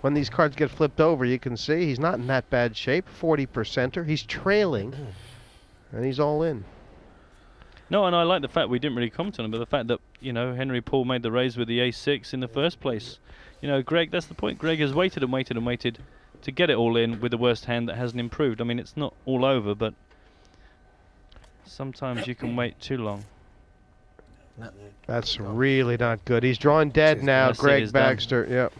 when these cards get flipped over, you can see he's not in that bad shape. 40%er. He's trailing, and he's all in. No, and I like the fact we didn't really comment on it, but the fact that Henry Paul made the raise with the ace-6 in the first place. Greg, that's the point. Greg has waited and waited and waited to get it all in with the worst hand that hasn't improved. I mean, it's not all over, but sometimes you can wait too long. That's really not good. He's drawn dead now, Greg Baxter. Yep.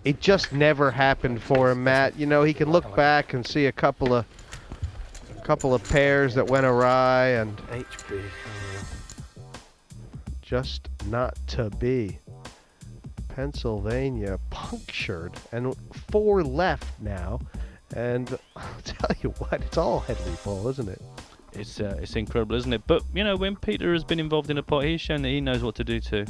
It just never happened for him, Matt. He can look back and see a couple of pairs that went awry, and just not to be. Pennsylvania punctured, and 4 left now. And I'll tell you what, it's all Henry Paul, isn't it? It's incredible, isn't it? But when Peter has been involved in a pot, he's shown that he knows what to do too.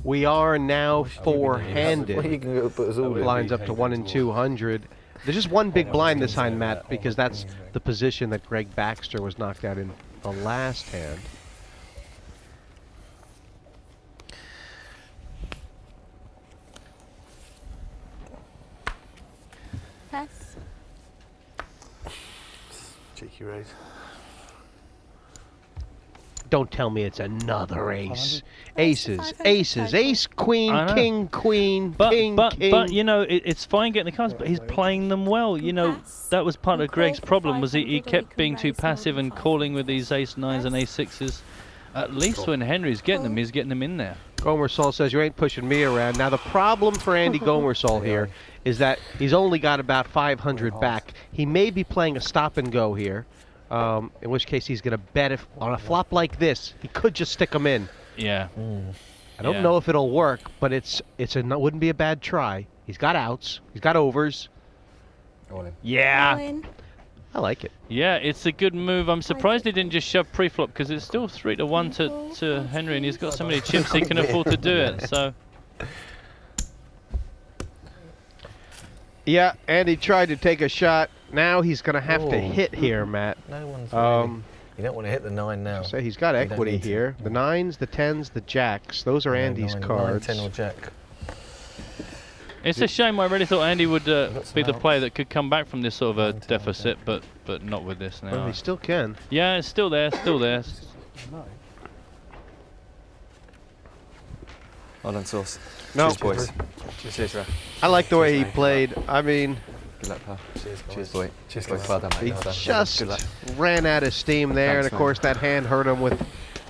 We are now 4-handed. Blinds up to 1 in 200. There's just one big blind this hand, Matt, because that's the position that Greg Baxter was knocked out in the last hand. Pass. Cheeky raise. Don't tell me it's another ace. Aces, ace, queen, king, queen, king, king. But it's fine getting the cards, but he's playing them well. That was part of Greg's problem, was he kept being too passive and calling with these ace-9s and ace-6s. At least when Henry's getting them, he's getting them in there. Gomarsall says, you ain't pushing me around. Now, the problem for Andy Gomarsall here is that he's only got about 500 back. He may be playing a stop-and-go here. In which case he's going to bet if on a flop like this, he could just stick them in. Yeah. I don't know if it'll work, but it wouldn't be a bad try. He's got outs. He's got overs. Yeah. I like it. Yeah, it's a good move. I'm surprised he didn't just shove pre-flop, because it's still 3-1 to Henry, and he's got so many chips he can afford to do it. So. Yeah, and he tried to take a shot. Now he's going to have to hit here, Matt. No one's really, you don't want to hit the 9 now. So he's got equity here. The 9s, the 10s, the jacks. Those are Andy's cards. 9, 10 or jack. It's a shame. I really thought Andy would be the player that could come back from this sort of a deficit, but not with this now. Well, he still can. Yeah, it's still there, still there. Well done, Sauce. No. Cheers, boys. Cheers, Raph. I like the way he played. I mean, good luck, pal. Cheers, boy. Cheers, boys. Well done, mate. He just ran out of steam there, and of course that hand hurt him with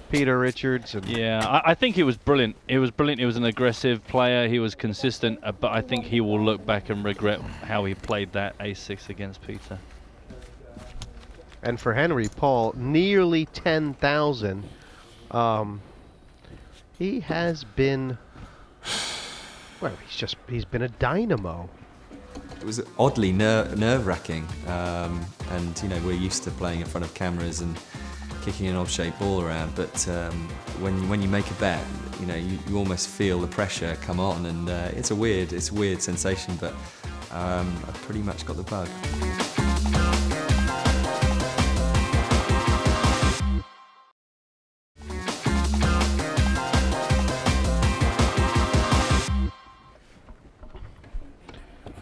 Peter Richards. And yeah, I think it was brilliant. It was brilliant. He was an aggressive player. He was consistent, but I think he will look back and regret how he played that ace-6 against Peter. And for Henry Paul, nearly 10,000. He has been, well, he's been a dynamo. It was oddly nerve-wracking, and we're used to playing in front of cameras and kicking an odd-shaped ball around, but when you make a bet, you almost feel the pressure come on, and it's a weird sensation, but I pretty much got the bug.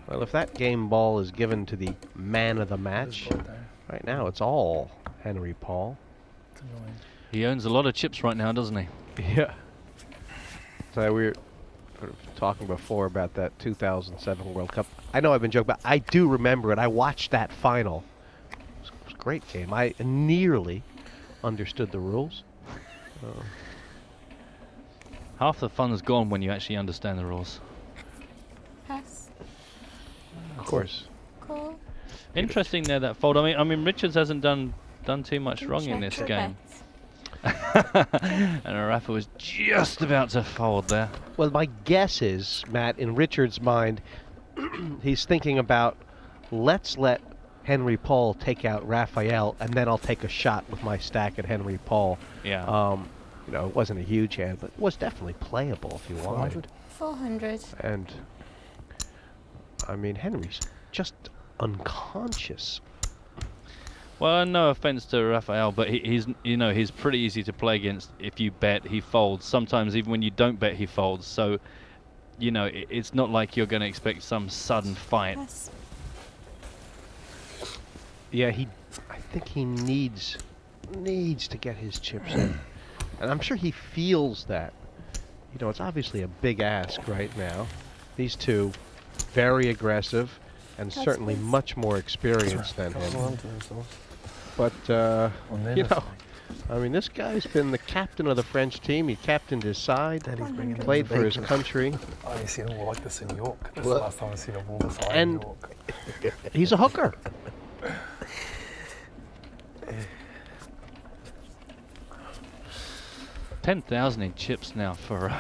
Well, if that game ball is given to the man of the match, right now it's all Henry Paul. He owns a lot of chips right now, doesn't he? Yeah. So we were talking before about that 2007 World Cup. I know I've been joking, but I do remember it. I watched that final. It was a great game. I nearly understood the rules. Half the fun's gone when you actually understand the rules. Pass. Of course. Call. Interesting there, that fold. I mean, Richards hasn't done too much wrong in this game. And Raphael was just about to fold there. Well, my guess is, Matt, in Richards' mind, he's thinking about, let's let Henry Paul take out Raphael, and then I'll take a shot with my stack at Henry Paul. Yeah. You know, it wasn't a huge hand, but it was definitely playable if you wanted. 400. And I mean, Henry's just unconscious. Well, no offense to Raphael, but he's he's pretty easy to play against. If you bet, he folds. Sometimes even when you don't bet, he folds. So, you know, it's not like you're going to expect some sudden fight. Yes. Yeah, I think he needs to get his chips in, and I'm sure he feels that. You know, it's obviously a big ask right now. These two, very aggressive, and certainly much more experienced than him. But, you know, I mean, this guy's been the captain of the French team. He captained his side, played for his country. I ain't seen a ball like this in York. This is the last time I've seen a ball this high in York. He's a hooker. 10,000 in chips now for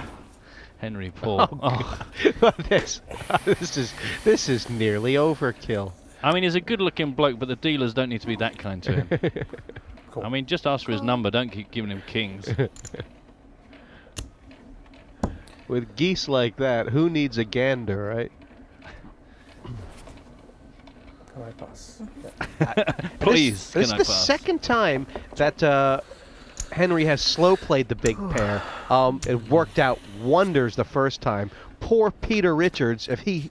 Henry Paul. This is nearly overkill. I mean, he's a good-looking bloke, but the dealers don't need to be that kind to him. I mean, just ask for his number. Don't keep giving him kings. With geese like that, who needs a gander, right? Can I pass? Please, this is can I the pass? second time that Henry has slow played the big pair. It worked out wonders the first time. Poor Peter Richards, if he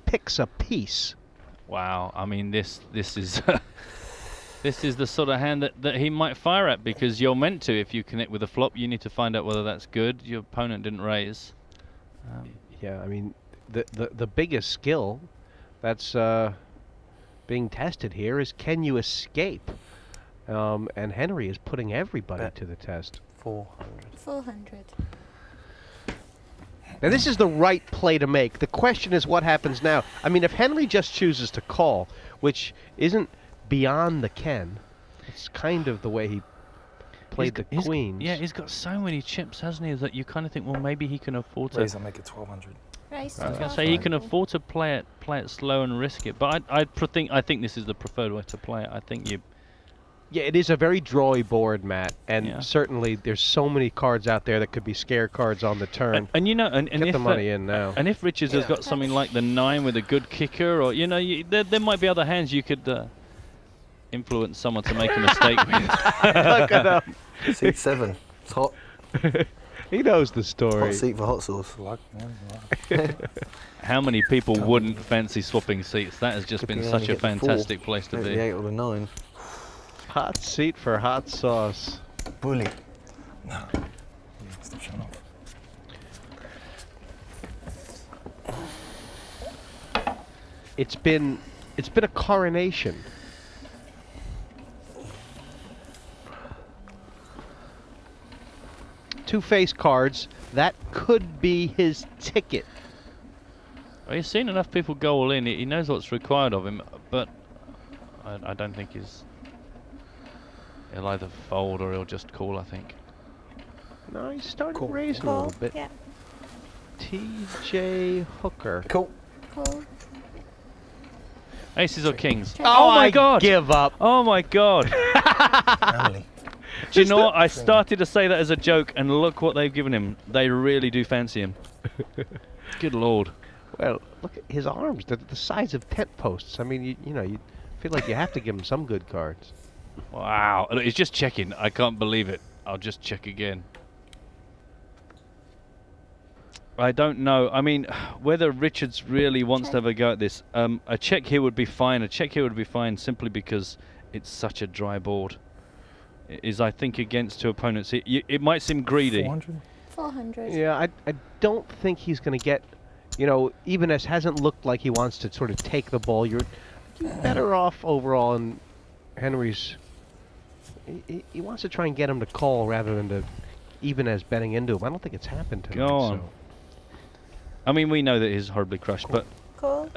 picks a piece. Wow, I mean, this is this is the sort of hand that he might fire at, because you're meant to. If you connect with a flop, you need to find out whether that's good. Your opponent didn't raise. Yeah, I mean, the biggest skill that's being tested here is, can you escape? And Henry is putting everybody to the test. 400. Now, this is the right play to make. The question is, what happens now? I mean, if Henry just chooses to call, which isn't beyond the ken, it's kind of the way he played the queens. Yeah, he's got so many chips, hasn't he, that you kind of think, well, maybe he can afford to. Raise and make it 1,200. Raise I was going to say he can afford to play it slow and risk it, but I think this is the preferred way to play it. I think you. Yeah, it is a very drawy board, Matt, and certainly there's so many cards out there that could be scare cards on the turn. And you know, and get if the money in now. And if Richards has got something like the 9 with a good kicker, or you know, there might be other hands you could influence someone to make a mistake with. Look at him. Seat 7. It's hot. He knows the story. Hot seat for hot sauce. How many people wouldn't fancy swapping seats? That has just been such a fantastic place to be. The 8 or the 9. Hot seat for hot sauce. Bully. No. Stop showing off. It's been a coronation. Two face cards. That could be his ticket. Well, he's seen enough people go all in. He knows what's required of him, but I don't think he'll either fold or he'll just call, I think. No, he's starting to raise a little bit. Yeah. TJ Hooker. Cool. Cool. Aces or kings? Oh my I God! Give up. Oh my God! Family. Do you know what? I started to say that as a joke, and look what they've given him. They really do fancy him. Good Lord. Well, look at his arms. They're the size of tent posts. I mean, you know, you feel like you have to give him some good cards. Wow. Look, he's just checking. I can't believe it. I'll just check again. I don't know. I mean, whether Richards really wants to have a go at this. A check here would be fine. A check here would be fine simply because it's such a dry board. It is, I think, against two opponents. It might seem greedy. 400. Yeah, I don't think he's going to get, you know, Ibanez hasn't looked like he wants to sort of take the ball. You're better off overall, and Henry's, he wants to try and get him to call rather than to Ibanez betting into him. I don't think it's happened tonight. Go on. So. I mean, we know that he's horribly crushed, but Cool.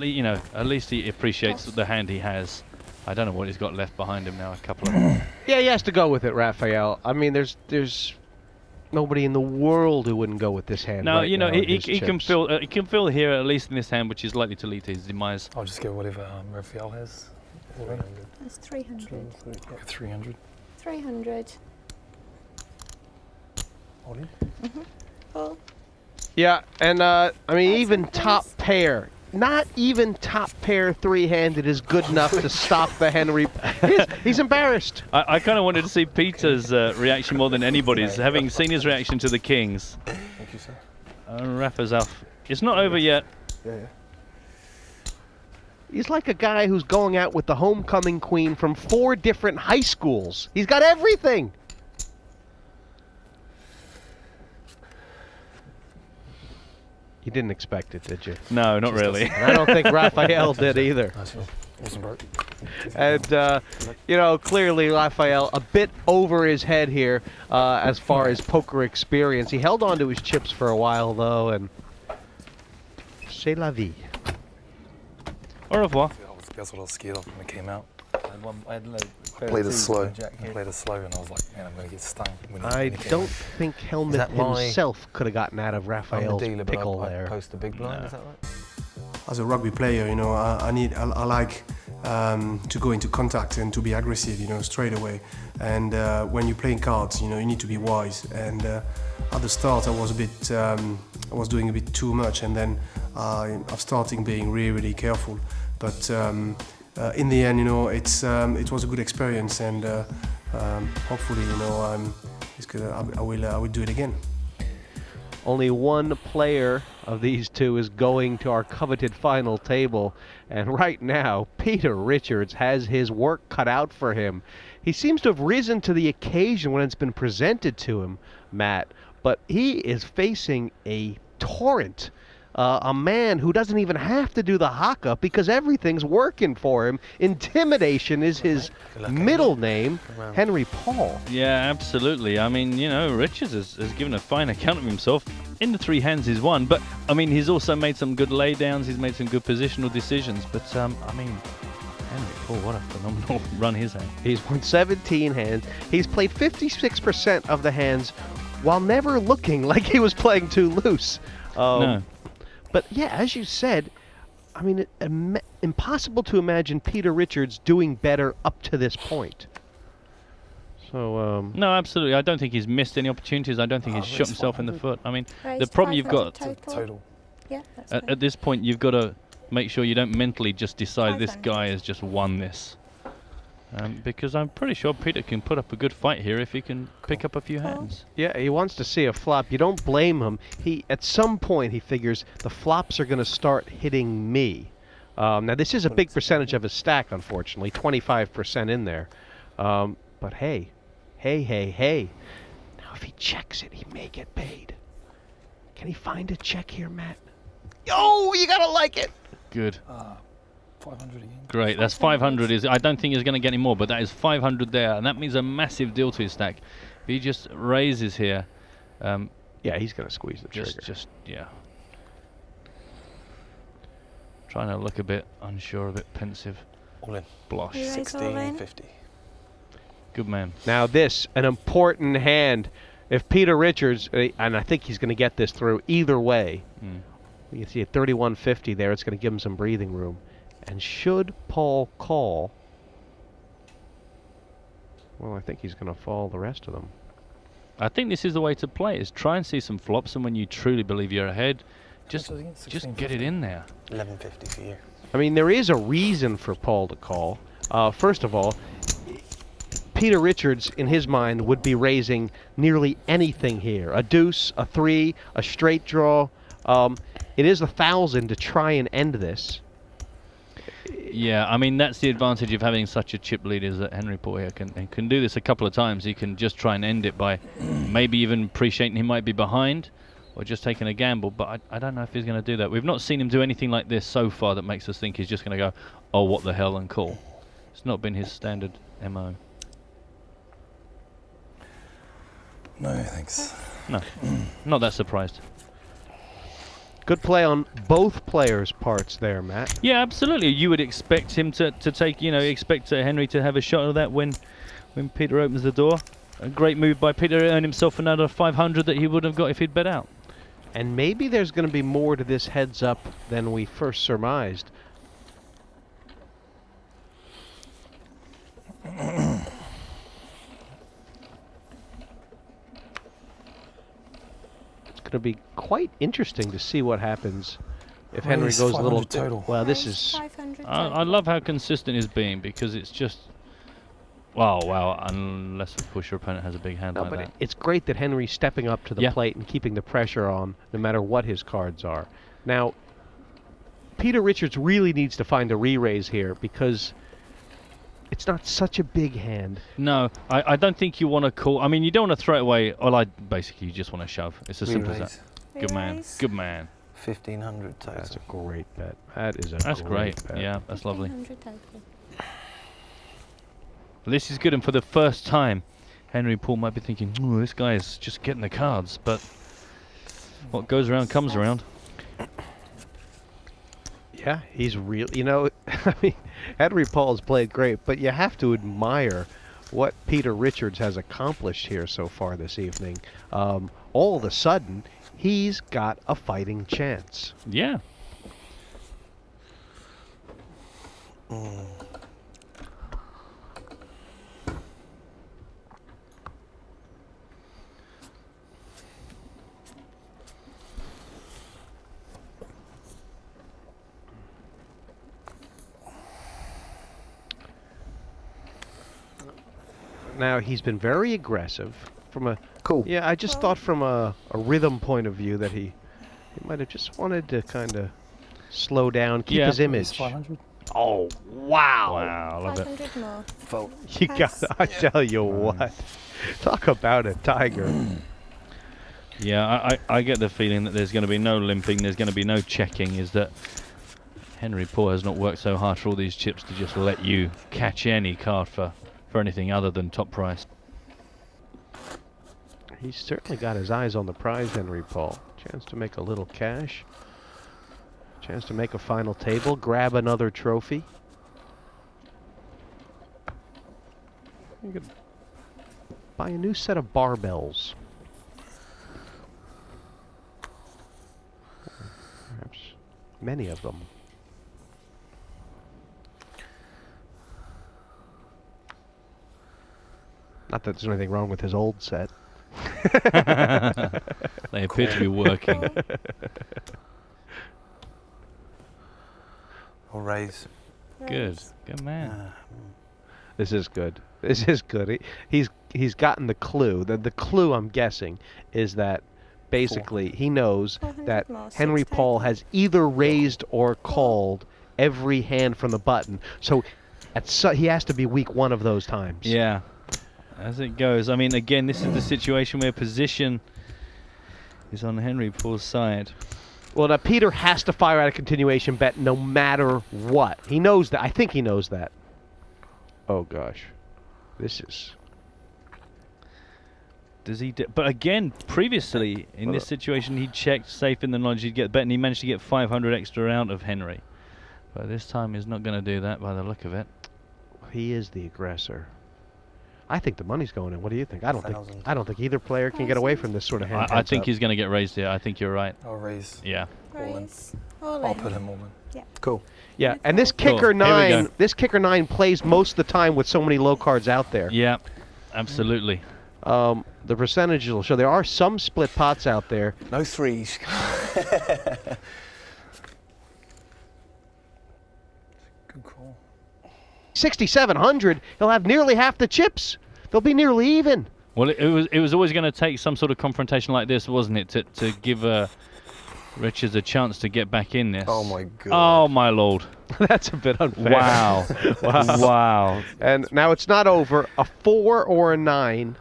you know, at least he appreciates the hand he has. I don't know what he's got left behind him now. A couple of. Yeah, he has to go with it, Raphael. I mean, there's nobody in the world who wouldn't go with this hand. No, right you know, now he with can his feel here, at least in this hand, which is likely to lead to his demise. I'll just give whatever Raphael has. That's 300. 300. 300. Yeah, and I mean, even top pair, not even top pair three-handed is good enough to stop the Henry. He's embarrassed. I kind of wanted to see Peter's reaction more than anybody's, having seen his reaction to the Kings. Thank you, sir. Rafa's off. It's not over yet. Yeah. He's like a guy who's going out with the homecoming queen from 4 different high schools. He's got everything. You didn't expect it, did you? No, not really. I don't think Raphael did either. And, you know, clearly Raphael a bit over his head here as far as poker experience. He held on to his chips for a while, though, and c'est la vie. Au revoir. That's what I was scared of when it came out. I played it slow. And I was like, man, I'm going to get stung. I don't think Helmut himself could have gotten out of Raphael's pickle there. Post the big blind, is that right? As a rugby player, you know, I like to go into contact and to be aggressive, you know, straight away. And when you're playing cards, you know, you need to be wise. And at the start, I was doing a bit too much, and then I've started being really, really careful. But in the end, you know, it was a good experience, and hopefully, you know, I will do it again. Only one player of these two is going to our coveted final table, and right now, Peter Richards has his work cut out for him. He seems to have risen to the occasion when it's been presented to him, Matt, but he is facing a torrent. A man who doesn't even have to do the haka because everything's working for him. Intimidation is his middle name, Henry Paul. Yeah, absolutely. I mean, you know, Richards has given a fine account of himself. In the 3 hands he's won, but I mean, he's also made some good laydowns, he's made some good positional decisions, but I mean, Henry Paul, what a phenomenal run he's had. He's won 17 hands. He's played 56% of the hands while never looking like he was playing too loose. No. But yeah, as you said, I mean, impossible to imagine Peter Richards doing better up to this point. So no, absolutely. I don't think he's missed any opportunities. I don't think he's shot himself in the foot. I mean, the problem you've got total. Yeah, that's at this point, you've got to make sure you don't mentally just decide this guy has just won this. Because I'm pretty sure Peter can put up a good fight here if he can pick up a few hands. Yeah, he wants to see a flop. You don't blame him. At some point, he figures the flops are going to start hitting me. Now, this is a big percentage of his stack, unfortunately, 25% in there. But hey. Now, if he checks it, he may get paid. Can he find a check here, Matt? Oh, you got to like it. Good. 500 again. Great, that's 500. I don't think he's going to get any more, but that is 500 there, and that means a massive deal to his stack. If he just raises here, yeah, he's going to squeeze the trigger. Yeah. Trying to look a bit unsure, a bit pensive. All in. Blosh. 1650. Good man. Now this, an important hand. If Peter Richards, and I think he's going to get this through either way, you can see at 3150 there, it's going to give him some breathing room. And should Paul call, well, I think he's going to fall the rest of them. I think this is the way to play, is try and see some flops, and when you truly believe you're ahead, just get it in there. 1150 for you. I mean, there is a reason for Paul to call. First of all, Peter Richards, in his mind, would be raising nearly anything here. A deuce, a 3, a straight draw. It is 1,000 to try and end this. Yeah, I mean, that's the advantage of having such a chip lead, is that Henry Paul here can do this a couple of times. He can just try and end it by maybe even appreciating he might be behind or just taking a gamble, but I don't know if he's going to do that. We've not seen him do anything like this so far that makes us think he's just going to go, oh, what the hell, and call. It's not been his standard MO. No, thanks. No, not that surprised. Good play on both players' parts there, Matt. Yeah, absolutely. You would expect him to take, expect Henry to have a shot of that when Peter opens the door. A great move by Peter to earn himself another 500 that he would have got if he'd bet out. And maybe there's going to be more to this heads up than we first surmised. going to be quite interesting to see what happens if Well, Henry he's goes a little. 500 total. Well, this is. 500 I love how consistent he's being because it's just. Wow, unless of course your opponent has a big hand No, like but that. it's great that Henry's stepping up to the Yeah. plate and keeping the pressure on, no matter what his cards are. Now, Peter Richards really needs to find a re-raise here because it's not such a big hand. No, I don't think you want to call. I mean, you don't want to throw it away. Basically, you just want to shove. It's as simple as that. Good man. Re-raise. Good man. 1,500 total. That's a great bet. That is a That's great great. bet. Yeah, that's lovely. 1,500 total. This is good, and for the first time, Henry Paul might be thinking, "Oh, this guy is just getting the cards." But what goes around comes around. Yeah, he's real. You know, I mean, Henry Paul's played great, but you have to admire what Peter Richards has accomplished here so far this evening. All of a sudden, he's got a fighting chance. Yeah. Now, he's been very aggressive from a... Cool. Yeah, I just thought from a rhythm point of view that he might have just wanted to kind of slow down, keep his image. 500. Oh, wow. Wow, I love it. 500 more. Vote. You got, I tell you what. Talk about a tiger. Yeah, I get the feeling that there's going to be no limping, there's going to be no checking, is that Henry Paul has not worked so hard for all these chips to just let you catch any card for anything other than top price. He's certainly got his eyes on the prize, Henry Paul. Chance to make a little cash. Chance to make a final table, grab another trophy. You could buy a new set of barbells. Perhaps many of them. Not that there's anything wrong with his old set. They appear to be working. Or raise. Good. Good man. This is good. This is good. He's gotten the clue. The clue, I'm guessing, is that basically he knows 400 that more, Henry 6 Paul total. has either raised or called every hand from the button. So he has to be weak one of those times. Yeah. As it goes. I mean, again, this is the situation where position is on Henry Paul's side. Well, now Peter has to fire out a continuation bet no matter what. He knows that. I think he knows that. Oh, gosh. This is... Does he? But again, previously in this situation, he checked safe in the knowledge he'd get the bet, and he managed to get 500 extra out of Henry. But this time, he's not going to do that by the look of it. He is the aggressor. I think the money's going in. What do you think? I don't think either player can get away from this sort of hand. I think he's going to get raised here. I think you're right. I'll raise. Yeah. Raise. All I'll in. put him all in. Yeah. Cool. Yeah, and this kicker Here we nine, go. this kicker nine plays most of the time with so many low cards out there. Yeah, absolutely. The percentages will show there are some split pots out there. No threes. Good call. 6,700. He'll have nearly half the chips. They'll be nearly even. Well, it was always going to take some sort of confrontation like this, wasn't it, to give Richards a chance to get back in this. Oh my god. Oh my lord. That's a bit unfair. Wow. Wow. And now it's not over. A 4 or a 9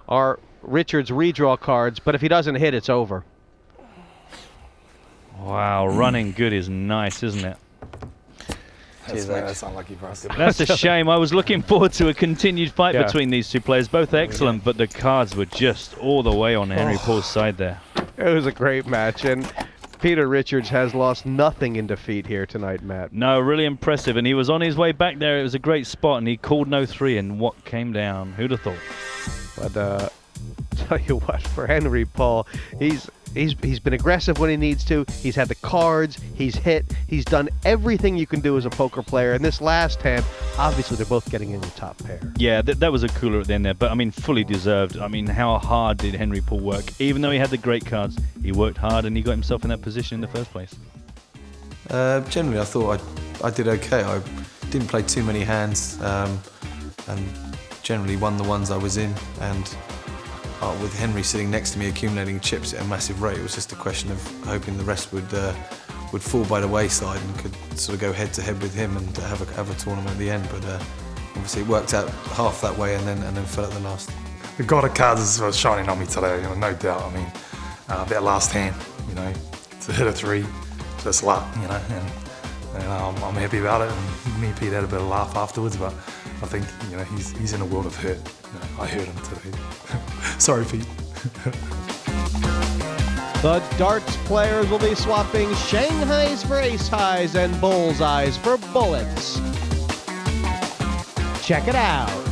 are Richards' redraw cards, but if he doesn't hit, it's over. Wow, running good is nice, isn't it? That's unlucky for us. That's a shame. I was looking forward to a continued fight Yeah. between these two players, both excellent, but the cards were just all the way on Henry Paul's side there. It was a great match, and Peter Richards has lost nothing in defeat here tonight, Matt. No, really impressive, and he was on his way back there. It was a great spot, and he called no 3, and what came down? Who'd have thought? But tell you what, for Henry Paul, He's been aggressive when he needs to. He's had the cards. He's hit. He's done everything you can do as a poker player. And this last hand, obviously, they're both getting in your top pair. Yeah, that was a cooler at the end there, but I mean, fully deserved. I mean, how hard did Henry Paul work? Even though he had the great cards, he worked hard and he got himself in that position in the first place. Generally, I thought I did okay. I didn't play too many hands, and generally won the ones I was in. And with Henry sitting next to me accumulating chips at a massive rate, it was just a question of hoping the rest would fall by the wayside and could sort of go head to head with him and have a tournament at the end. But obviously it worked out half that way and then fell at the last. The god of cards is shining on me today, no doubt. I mean, that last hand, to hit a 3, just luck, and I'm happy about it. And me and Pete had a bit of a laugh afterwards, but I think he's in a world of hurt. I hurt him today. Sorry, Pete. The darts players will be swapping Shanghais for ace highs and bullseyes for bullets. Check it out.